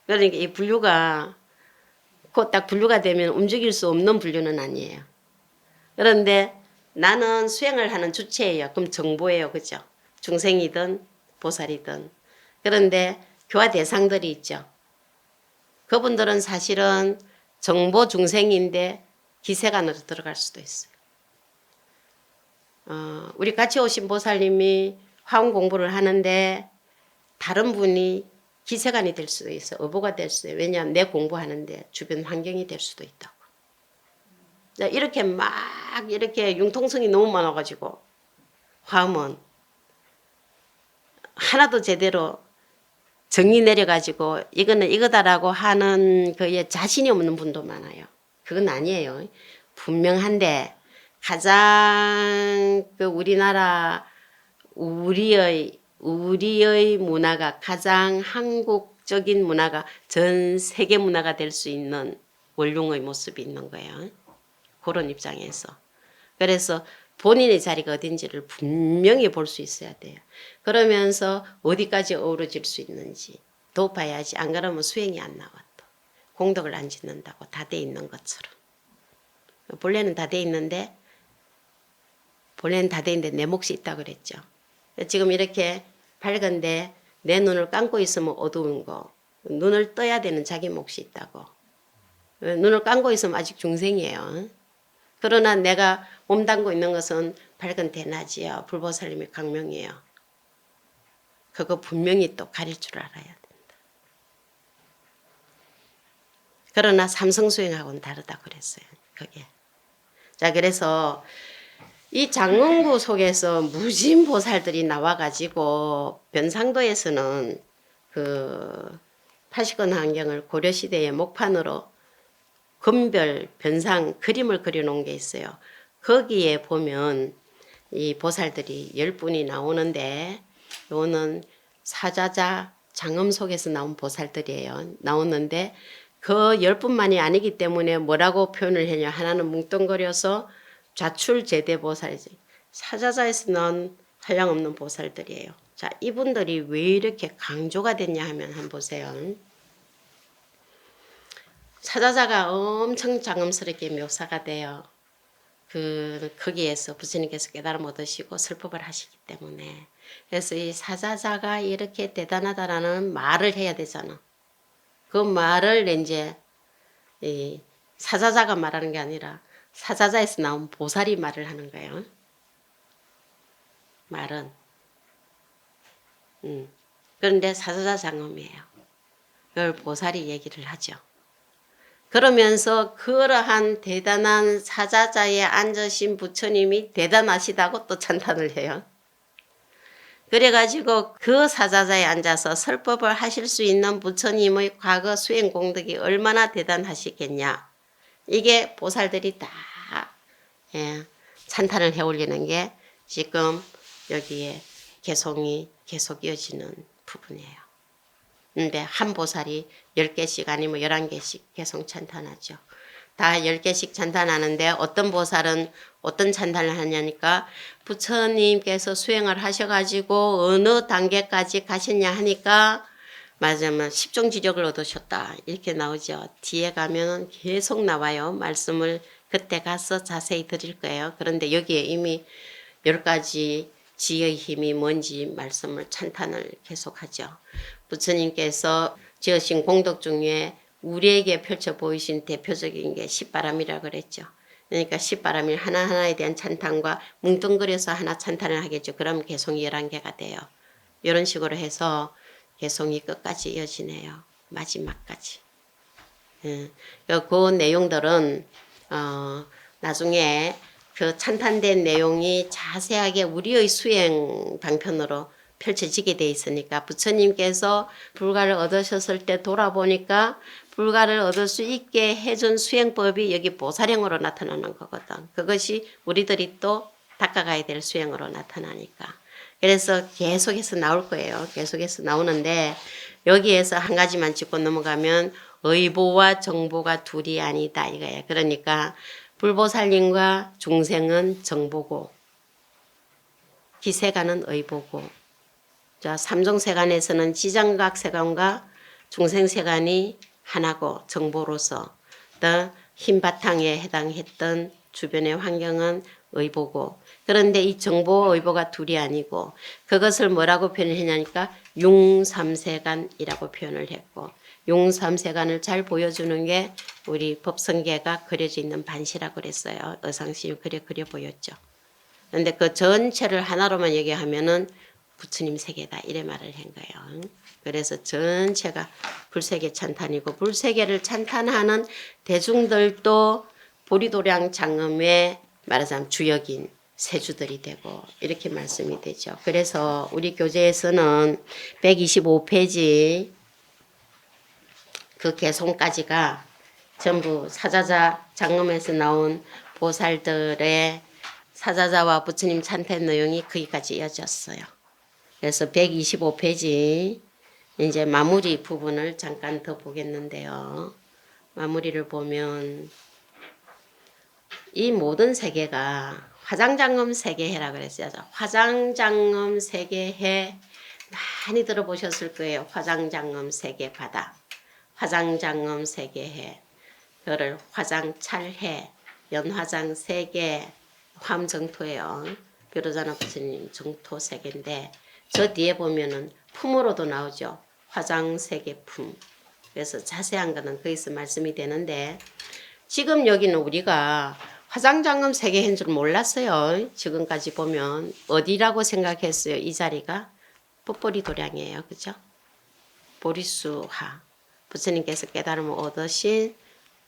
그러니까 이 분류가 곧 딱 분류가 되면 움직일 수 없는 분류는 아니에요. 그런데 나는 수행을 하는 주체예요. 그럼 정보예요. 그죠? 중생이든 보살이든. 그런데 교화 대상들이 있죠. 그분들은 사실은 정보 중생인데 기세간으로 들어갈 수도 있어요. 우리 같이 오신 보살님이 화엄 공부를 하는데 다른 분이 기세간이 될 수도 있어. 어보가 될 수도 있어요. 왜냐하면 내 공부하는데 주변 환경이 될 수도 있다고. 이렇게 막 이렇게 융통성이 너무 많아가지고 화엄은 하나도 제대로 정리 내려가지고 이거는 이거다라고 하는 그에 자신이 없는 분도 많아요. 그건 아니에요. 분명한데 가장 그 우리나라 우리의 문화가 가장 한국적인 문화가 전 세계 문화가 될 수 있는 원룡의 모습이 있는 거예요. 그런 입장에서. 그래서 본인의 자리가 어딘지를 분명히 볼 수 있어야 돼요. 그러면서 어디까지 어우러질 수 있는지 도 봐야지. 안 그러면 수행이 안 나와 또. 공덕을 안 짓는다고 다 돼 있는 것처럼. 본래는 다 돼 있는데 내 몫이 있다고 그랬죠. 지금 이렇게 밝은데 내 눈을 감고 있으면 어두운 거. 눈을 떠야 되는 자기 몫이 있다고. 눈을 감고 있으면 아직 중생이에요. 그러나 내가 몸담고 있는 것은 밝은 대낮이요. 불보살님의 강명이에요. 그거 분명히 또 가릴 줄 알아야 된다. 그러나 삼성수행하고는 다르다고 그랬어요. 그게. 자, 그래서 이 장흥구 속에서 무진 보살들이 나와가지고 변상도에서는 그 80권 환경을 고려시대의 목판으로 금별, 변상 그림을 그려놓은 게 있어요. 거기에 보면 이 보살들이 10분이 나오는데 요거는 사자자 장엄 속에서 나온 보살들이에요. 나오는데 그 10분만이 아니기 때문에 뭐라고 표현을 했냐. 하나는 뭉뚱거려서 좌출제대 보살이지. 사자자에서 나온 한량없는 보살들이에요. 자, 이분들이 왜 이렇게 강조가 됐냐 하면 한번 보세요. 사자자가 엄청 장엄스럽게 묘사가 돼요. 거기에서 부처님께서 깨달음 얻으시고 설법을 하시기 때문에. 그래서 이 사자자가 이렇게 대단하다라는 말을 해야 되잖아. 그 말을 이제 이 사자자가 말하는 게 아니라 사자자에서 나온 보살이 말을 하는 거예요. 말은. 그런데 사자자 장엄이에요. 그걸 보살이 얘기를 하죠. 그러면서 그러한 대단한 사자자에 앉으신 부처님이 대단하시다고 또 찬탄을 해요. 그래가지고 그 사자자에 앉아서 설법을 하실 수 있는 부처님의 과거 수행 공덕이 얼마나 대단하시겠냐. 이게 보살들이 다 찬탄을 해 올리는 게 지금 여기에 개송이 계속 이어지는 부분이에요. 근데 한 보살이 10개씩 아니면 11개씩 계속 찬탄하죠. 다 10개씩 찬탄하는데 어떤 보살은 어떤 찬탄을 하냐니까 부처님께서 수행을 하셔가지고 어느 단계까지 가셨냐 하니까 맞으면 10종 지력을 얻으셨다. 이렇게 나오죠. 뒤에 가면 계속 나와요. 말씀을 그때 가서 자세히 드릴 거예요. 그런데 여기에 이미 10가지 지의 힘이 뭔지 말씀을 찬탄을 계속하죠. 부처님께서 지으신 공덕 중에 우리에게 펼쳐 보이신 대표적인 게 십바람이라고 그랬죠. 그러니까 십바람일 하나하나에 대한 찬탄과 뭉뚱그려서 하나 찬탄을 하겠죠. 그럼 개송이 11개가 돼요. 이런 식으로 해서 개송이 끝까지 이어지네요. 마지막까지. 그 내용들은 나중에 그 찬탄된 내용이 자세하게 우리의 수행 방편으로 펼쳐지게 돼 있으니까 부처님께서 불가를 얻으셨을 때 돌아보니까 불가를 얻을 수 있게 해준 수행법이 여기 보살형으로 나타나는 거거든. 그것이 우리들이 또 닦아가야 될 수행으로 나타나니까. 그래서 계속해서 나올 거예요. 계속해서 나오는데 여기에서 한 가지만 짚고 넘어가면 의보와 정보가 둘이 아니다 이거예요. 그러니까 불보살님과 중생은 정보고 기세간은 의보고 자, 삼종세간에서는 지장각세간과 중생세간이 하나고 정보로서 또 흰바탕에 해당했던 주변의 환경은 의보고 그런데 이 정보와 의보가 둘이 아니고 그것을 뭐라고 표현을 했냐니까 융삼세간이라고 표현을 했고 용삼세간을 잘 보여주는 게 우리 법성계가 그려져 있는 반시라고 그랬어요. 의상심이 그려 보였죠. 그런데 그 전체를 하나로만 얘기하면은 부처님 세계다 이래 말을 한 거예요. 그래서 전체가 불세계 찬탄이고 불세계를 찬탄하는 대중들도 보리도량 장엄의 말하자면 주역인 세주들이 되고 이렇게 말씀이 되죠. 그래서 우리 교재에서는 125페이지 그 개송까지가 전부 사자자 장엄에서 나온 보살들의 사자자와 부처님 찬탄 내용이 거기까지 이어졌어요. 그래서 125페이지 이제 마무리 부분을 잠깐 더 보겠는데요. 마무리를 보면 이 모든 세계가 화장장엄 세계해라 그랬어요. 화장장엄 세계해 많이 들어보셨을 거예요. 화장장엄 세계바다, 화장장엄 세계해, 그를 화장찰해, 연화장 세계, 화엄정토예요. 비로자나 부처님 정토 세계인데 저 뒤에 보면은 품으로도 나오죠. 화장세계품. 그래서 자세한 거는 거기서 말씀이 되는데 지금 여기는 우리가 화장장엄 세계인 줄 몰랐어요. 지금까지 보면 어디라고 생각했어요? 이 자리가 뽀뽀리도량이에요. 그죠? 보리수하. 부처님께서 깨달음을 얻으신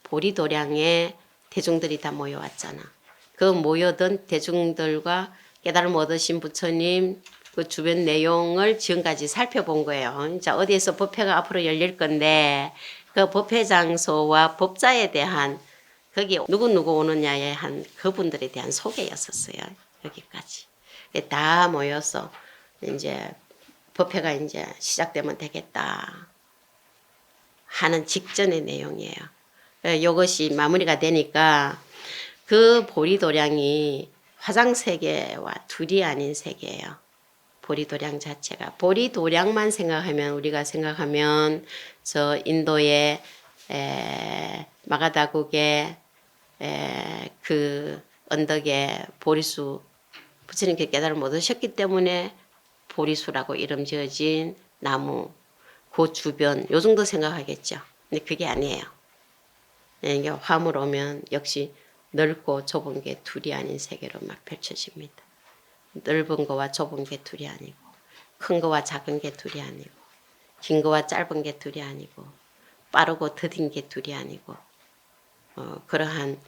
보리도량에 대중들이 다 모여왔잖아. 그 모여든 대중들과 깨달음을 얻으신 부처님 그 주변 내용을 지금까지 살펴본 거예요. 자, 어디에서 법회가 앞으로 열릴 건데 그 법회 장소와 법자에 대한 거기 누구 오느냐에 한 그분들에 대한 소개였었어요. 여기까지. 다 모여서 이제 법회가 이제 시작되면 되겠다 하는 직전의 내용이에요. 이것이 마무리가 되니까 그 보리도량이 화장세계와 둘이 아닌 세계예요. 보리도량 자체가. 보리도량만 생각하면 우리가 생각하면 저 인도의 마가다국의 그 언덕에 보리수 부처님께 깨달음을 얻으셨기 때문에 보리수라고 이름 지어진 나무 그 주변 요 정도 생각하겠죠. 근데 그게 아니에요. 이게 화물 오면 역시 넓고 좁은 게 둘이 아닌 세계로 막 펼쳐집니다. 넓은 거와 좁은 게 둘이 아니고 큰 거와 작은 게 둘이 아니고 긴 거와 짧은 게 둘이 아니고 빠르고 더딘 게 둘이 아니고 그러한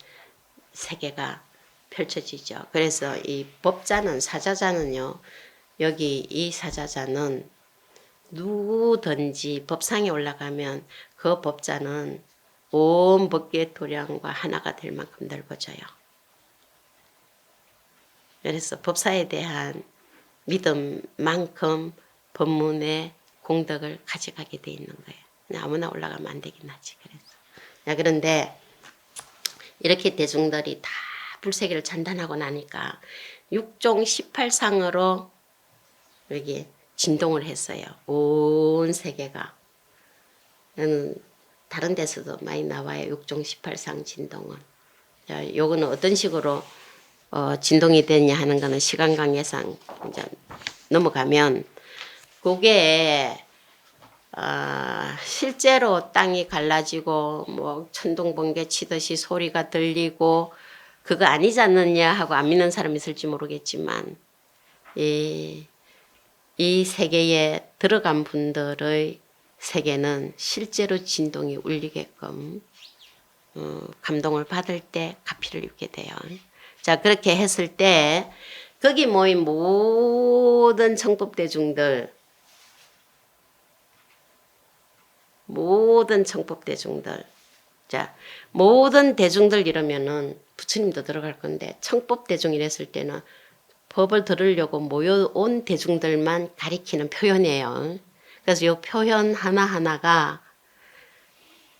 세계가 펼쳐지죠. 그래서 이 법자는 사자자는요. 여기 이 사자자는 누구든지 법상에 올라가면 그 법자는 온 법계 도량과 하나가 될 만큼 넓어져요. 그래서 법사에 대한 믿음만큼 법문의 공덕을 가져가게 돼 있는 거예요. 아무나 올라가면 안 되긴 하지. 그래서. 그런데 이렇게 대중들이 다 불세계를 찬탄하고 나니까 6종 18상으로 여기 진동을 했어요. 온 세계가. 다른 데서도 많이 나와요. 6종 18상 진동은. 요거는 어떤 식으로 진동이 되냐 하는 거는 시간 관계상 이제 넘어가면 그게 실제로 땅이 갈라지고 뭐 천둥 번개 치듯이 소리가 들리고 그거 아니지 않느냐 하고 안 믿는 사람이 있을지 모르겠지만 이 세계에 들어간 분들의 세계는 실제로 진동이 울리게끔 감동을 받을 때 가피를 입게 돼요. 자, 그렇게 했을 때 거기 모인 모든 청법대중들 자, 모든 대중들 이러면은 부처님도 들어갈 건데 청법대중 이랬을 때는 법을 들으려고 모여온 대중들만 가리키는 표현이에요. 그래서 이 표현 하나하나가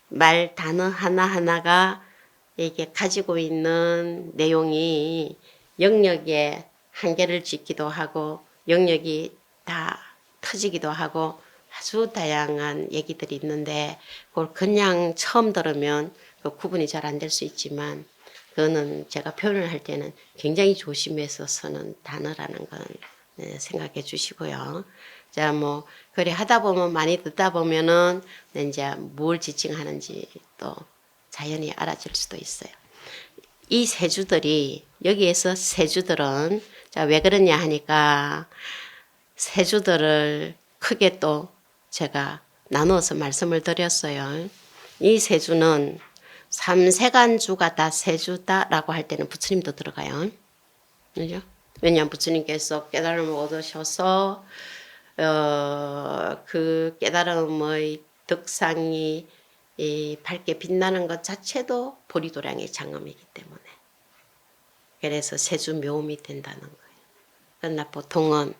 말 단어 하나하나가 이게 가지고 있는 내용이 영역에 한계를 짓기도 하고 영역이 다 터지기도 하고 아주 다양한 얘기들이 있는데 그걸 그냥 처음 들으면 그 구분이 잘 안 될 수 있지만 그거는 제가 표현을 할 때는 굉장히 조심해서 쓰는 단어라는 건 생각해 주시고요. 자, 뭐 그래 하다 보면 많이 듣다 보면은 이제 뭘 지칭하는지 또 자연히 알아질 수도 있어요. 이 세주들이 여기에서 세주들은 자, 왜 그러냐 하니까 세주들을 크게 또 제가 나누어서 말씀을 드렸어요. 이 세주는 삼세간주가 다 세주다라고 할 때는 부처님도 들어가요. 그죠? 왜냐하면 부처님께서 깨달음을 얻으셔서 그 깨달음의 덕상이 밝게 빛나는 것 자체도 보리도량의 장엄이기 때문에 그래서 세주 묘음이 된다는 거예요. 그러나 보통은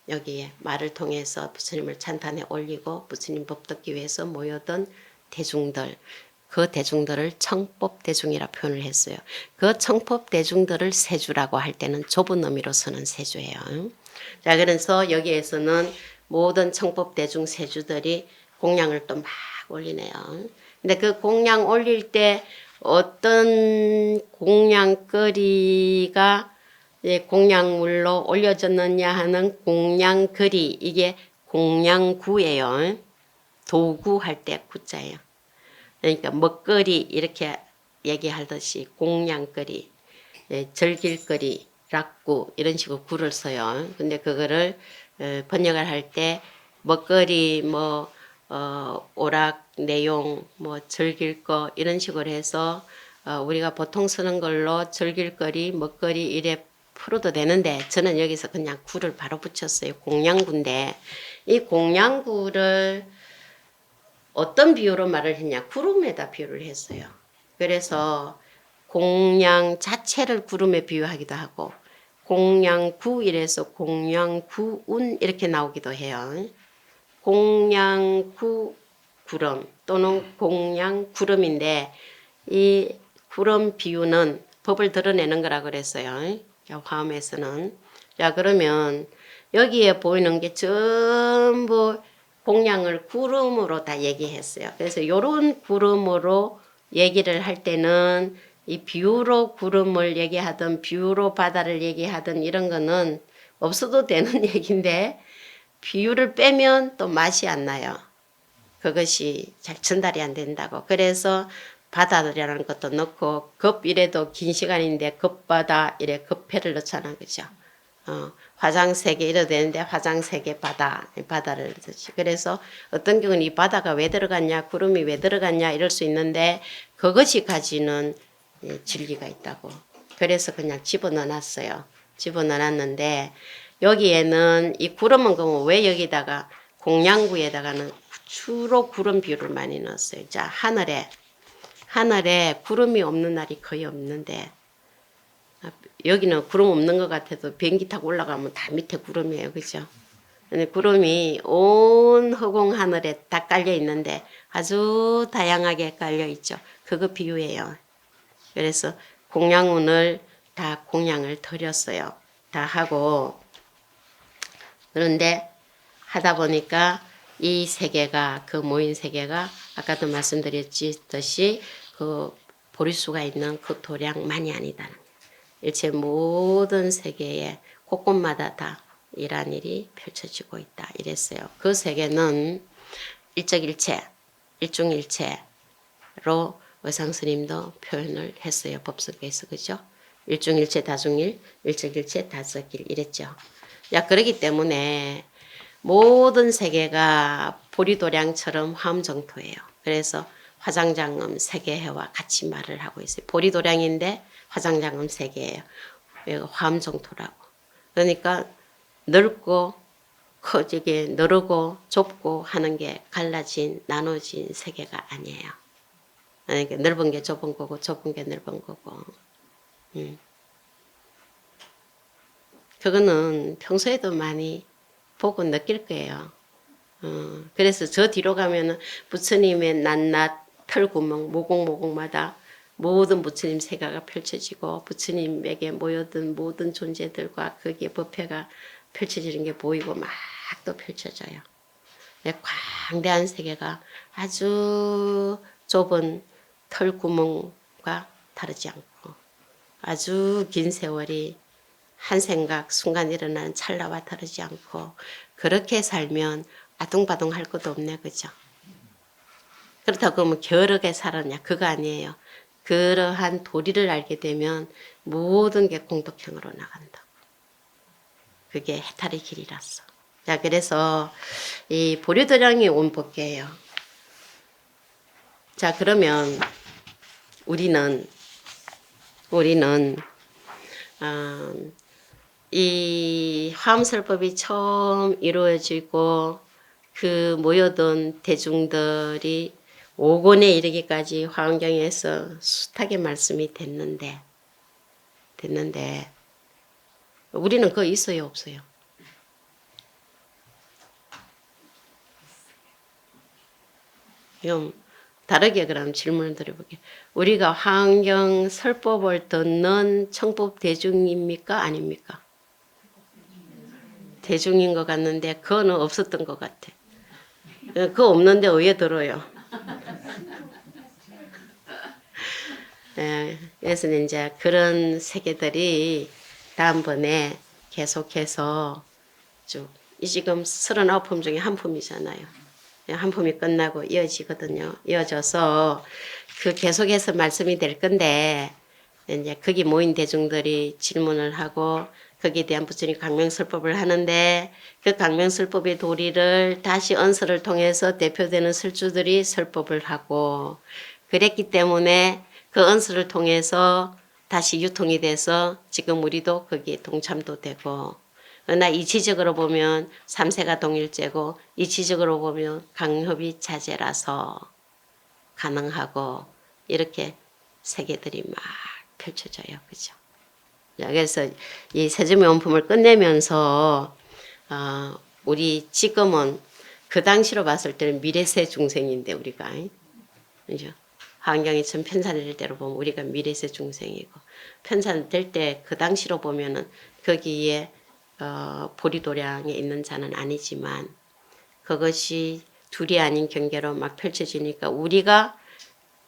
여기에 말을 통해서 부처님을 찬탄에 올리고 부처님 법 듣기 위해서 모여든 대중들, 그 대중들을 청법대중이라 표현을 했어요. 그 청법대중들을 세주라고 할 때는 좁은 의미로 쓰는 세주예요. 자, 그래서 여기에서는 모든 청법대중 세주들이 공양을 또 막 올리네요. 근데 그 공양 올릴 때 어떤 공양거리가 공양물로 올려졌느냐 하는 공양거리, 이게 공양구예요. 도구 할 때 구자예요. 그러니까 먹거리 이렇게 얘기하듯이 공양거리, 절길거리, 락구 이런 식으로 구를 써요. 근데 그거를 번역을 할 때 먹거리 뭐 오락 내용 뭐 절길거 이런 식으로 해서 우리가 보통 쓰는 걸로 절길거리 먹거리 이래 풀어도 되는데 저는 여기서 그냥 구를 바로 붙였어요. 공양구인데 이 공양구를 어떤 비유로 말을 했냐? 구름에다 비유를 했어요. 그래서 공양 자체를 구름에 비유하기도 하고 공양구 이래서 공양구운 이렇게 나오기도 해요. 공양구 구름 또는 공양구름인데 이 구름 비유는 법을 드러내는 거라 그랬어요. 화엄에서는. 자, 그러면 여기에 보이는 게 전부 공양을 구름으로 다 얘기했어요. 그래서 요런 구름으로 얘기를 할 때는 이 비유로 구름을 얘기하든 비유로 바다를 얘기하든 이런 거는 없어도 되는 얘기인데 비유를 빼면 또 맛이 안 나요. 그것이 잘 전달이 안 된다고. 그래서 바다라는 것도 넣고 급 이래도 긴 시간인데 급바다 이래 급해를 넣잖아. 그죠? 화장세계 이래도 되는데 화장세계 바다를 넣듯이. 그래서 어떤 경우는 이 바다가 왜 들어갔냐 구름이 왜 들어갔냐 이럴 수 있는데 그것이 가지는 진리가 있다고. 그래서 그냥 집어넣어놨어요. 집어넣어놨는데 여기에는 이 구름은 그러면 왜 여기다가 공양구에다가는 주로 구름 비유를 많이 넣었어요. 자, 하늘에 구름이 없는 날이 거의 없는데 여기는 구름 없는 것 같아도 비행기 타고 올라가면 다 밑에 구름이에요. 그죠? 근데 구름이 온 허공 하늘에 다 깔려 있는데 아주 다양하게 깔려 있죠. 그거 비유예요. 그래서 공양운을 다 공양을 드렸어요. 다 하고 그런데 하다 보니까 이 세계가 그 모인 세계가 아까도 말씀드렸듯이 그 보리수가 있는 그 도량만이 아니다는 거예요. 일체 모든 세계에 곳곳마다 다 이러한 일이 펼쳐지고 있다 이랬어요. 그 세계는 일적일체, 일중일체로 의상스님도 표현을 했어요. 법석에서. 그죠? 일중일체 다중일, 일적일체 다적일 이랬죠. 야, 그러기 때문에 모든 세계가 보리도량처럼 화엄정토예요. 그래서 화장장엄 세계해와 같이 말을 하고 있어요. 보리도량인데 화장장엄 세계예요. 화엄정토라고. 그러니까 넓고 커지게 넓고 좁고 하는 게 갈라진 나눠진 세계가 아니에요. 그러니까 넓은 게 좁은 거고 좁은 게 넓은 거고. 그거는 평소에도 많이 보고 느낄 거예요. 그래서 저 뒤로 가면은 부처님의 낱낱 털구멍 모공모공마다 모든 부처님 세가가 펼쳐지고 부처님에게 모여든 모든 존재들과 거기에 법회가 펼쳐지는 게 보이고 막 또 펼쳐져요. 광대한 세계가 아주 좁은 털구멍과 다르지 않고 아주 긴 세월이 한 생각 순간 일어나는 찰나와 다르지 않고 그렇게 살면 아둥바둥 할 것도 없네, 그죠? 그렇다고 하면 겨르게 살았냐? 그거 아니에요. 그러한 도리를 알게 되면 모든 게 공덕형으로 나간다. 그게 해탈의 길이라서. 자, 그래서 이 보리도량이 온 법계예요. 자, 그러면 우리는 이 화엄설법이 처음 이루어지고 그 모여든 대중들이 5권에 이르기까지 화엄경에서 숱하게 말씀이 됐는데 우리는 그거 있어요, 없어요? 그럼 다르게 그럼 질문을 드려볼게요. 우리가 화엄경 설법을 듣는 청법 대중입니까? 아닙니까? 대중인 것 같는데 그거는 없었던 것 같아. 그거 없는데 왜 들어요? 그래서 이제 그런 세계들이 다음번에 계속해서 쭉, 이 지금 39품 중에 한 품이잖아요. 한 품이 끝나고 이어지거든요. 이어져서 그 계속해서 말씀이 될 건데, 이제 거기 모인 대중들이 질문을 하고, 거기에 대한 부처님 강명설법을 하는데, 그 강명설법의 도리를 다시 언설을 통해서 대표되는 설주들이 설법을 하고, 그랬기 때문에 그 언설을 통해서 다시 유통이 돼서 지금 우리도 거기에 동참도 되고, 그러나 이치적으로 보면 3세가 동일제고 이치적으로 보면 강협이 자제라서 가능하고 이렇게 세계들이 막 펼쳐져요. 그죠? 그래서 이 세점의 원품을 끝내면서 우리 지금은 그 당시로 봤을 때는 미래세 중생인데 우리가 그죠? 환경이 참 편산될 때로 보면 우리가 미래세 중생이고 편산될 때 그 당시로 보면은 거기에 보리도량에 있는 자는 아니지만 그것이 둘이 아닌 경계로 막 펼쳐지니까 우리가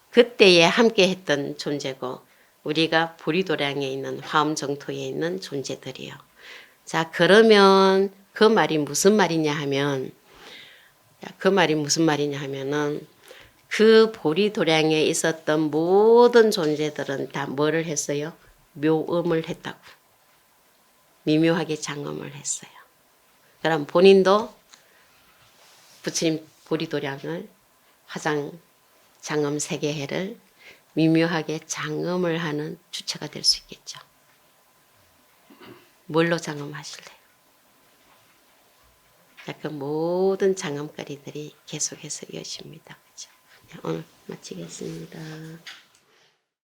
그때에 함께 했던 존재고 우리가 보리도량에 있는 화엄정토에 있는 존재들이요. 자, 그러면 그 말이 무슨 말이냐 하면 그 보리도량에 있었던 모든 존재들은 다 뭐를 했어요? 묘음을 했다고. 미묘하게 장엄을 했어요. 그럼 본인도 부처님 보리도량을 화장 장엄 세계해를 미묘하게 장엄을 하는 주체가 될 수 있겠죠. 뭘로 장엄하실래요? 그 모든 장엄거리들이 계속해서 이어집니다. 그렇죠? 오늘 마치겠습니다.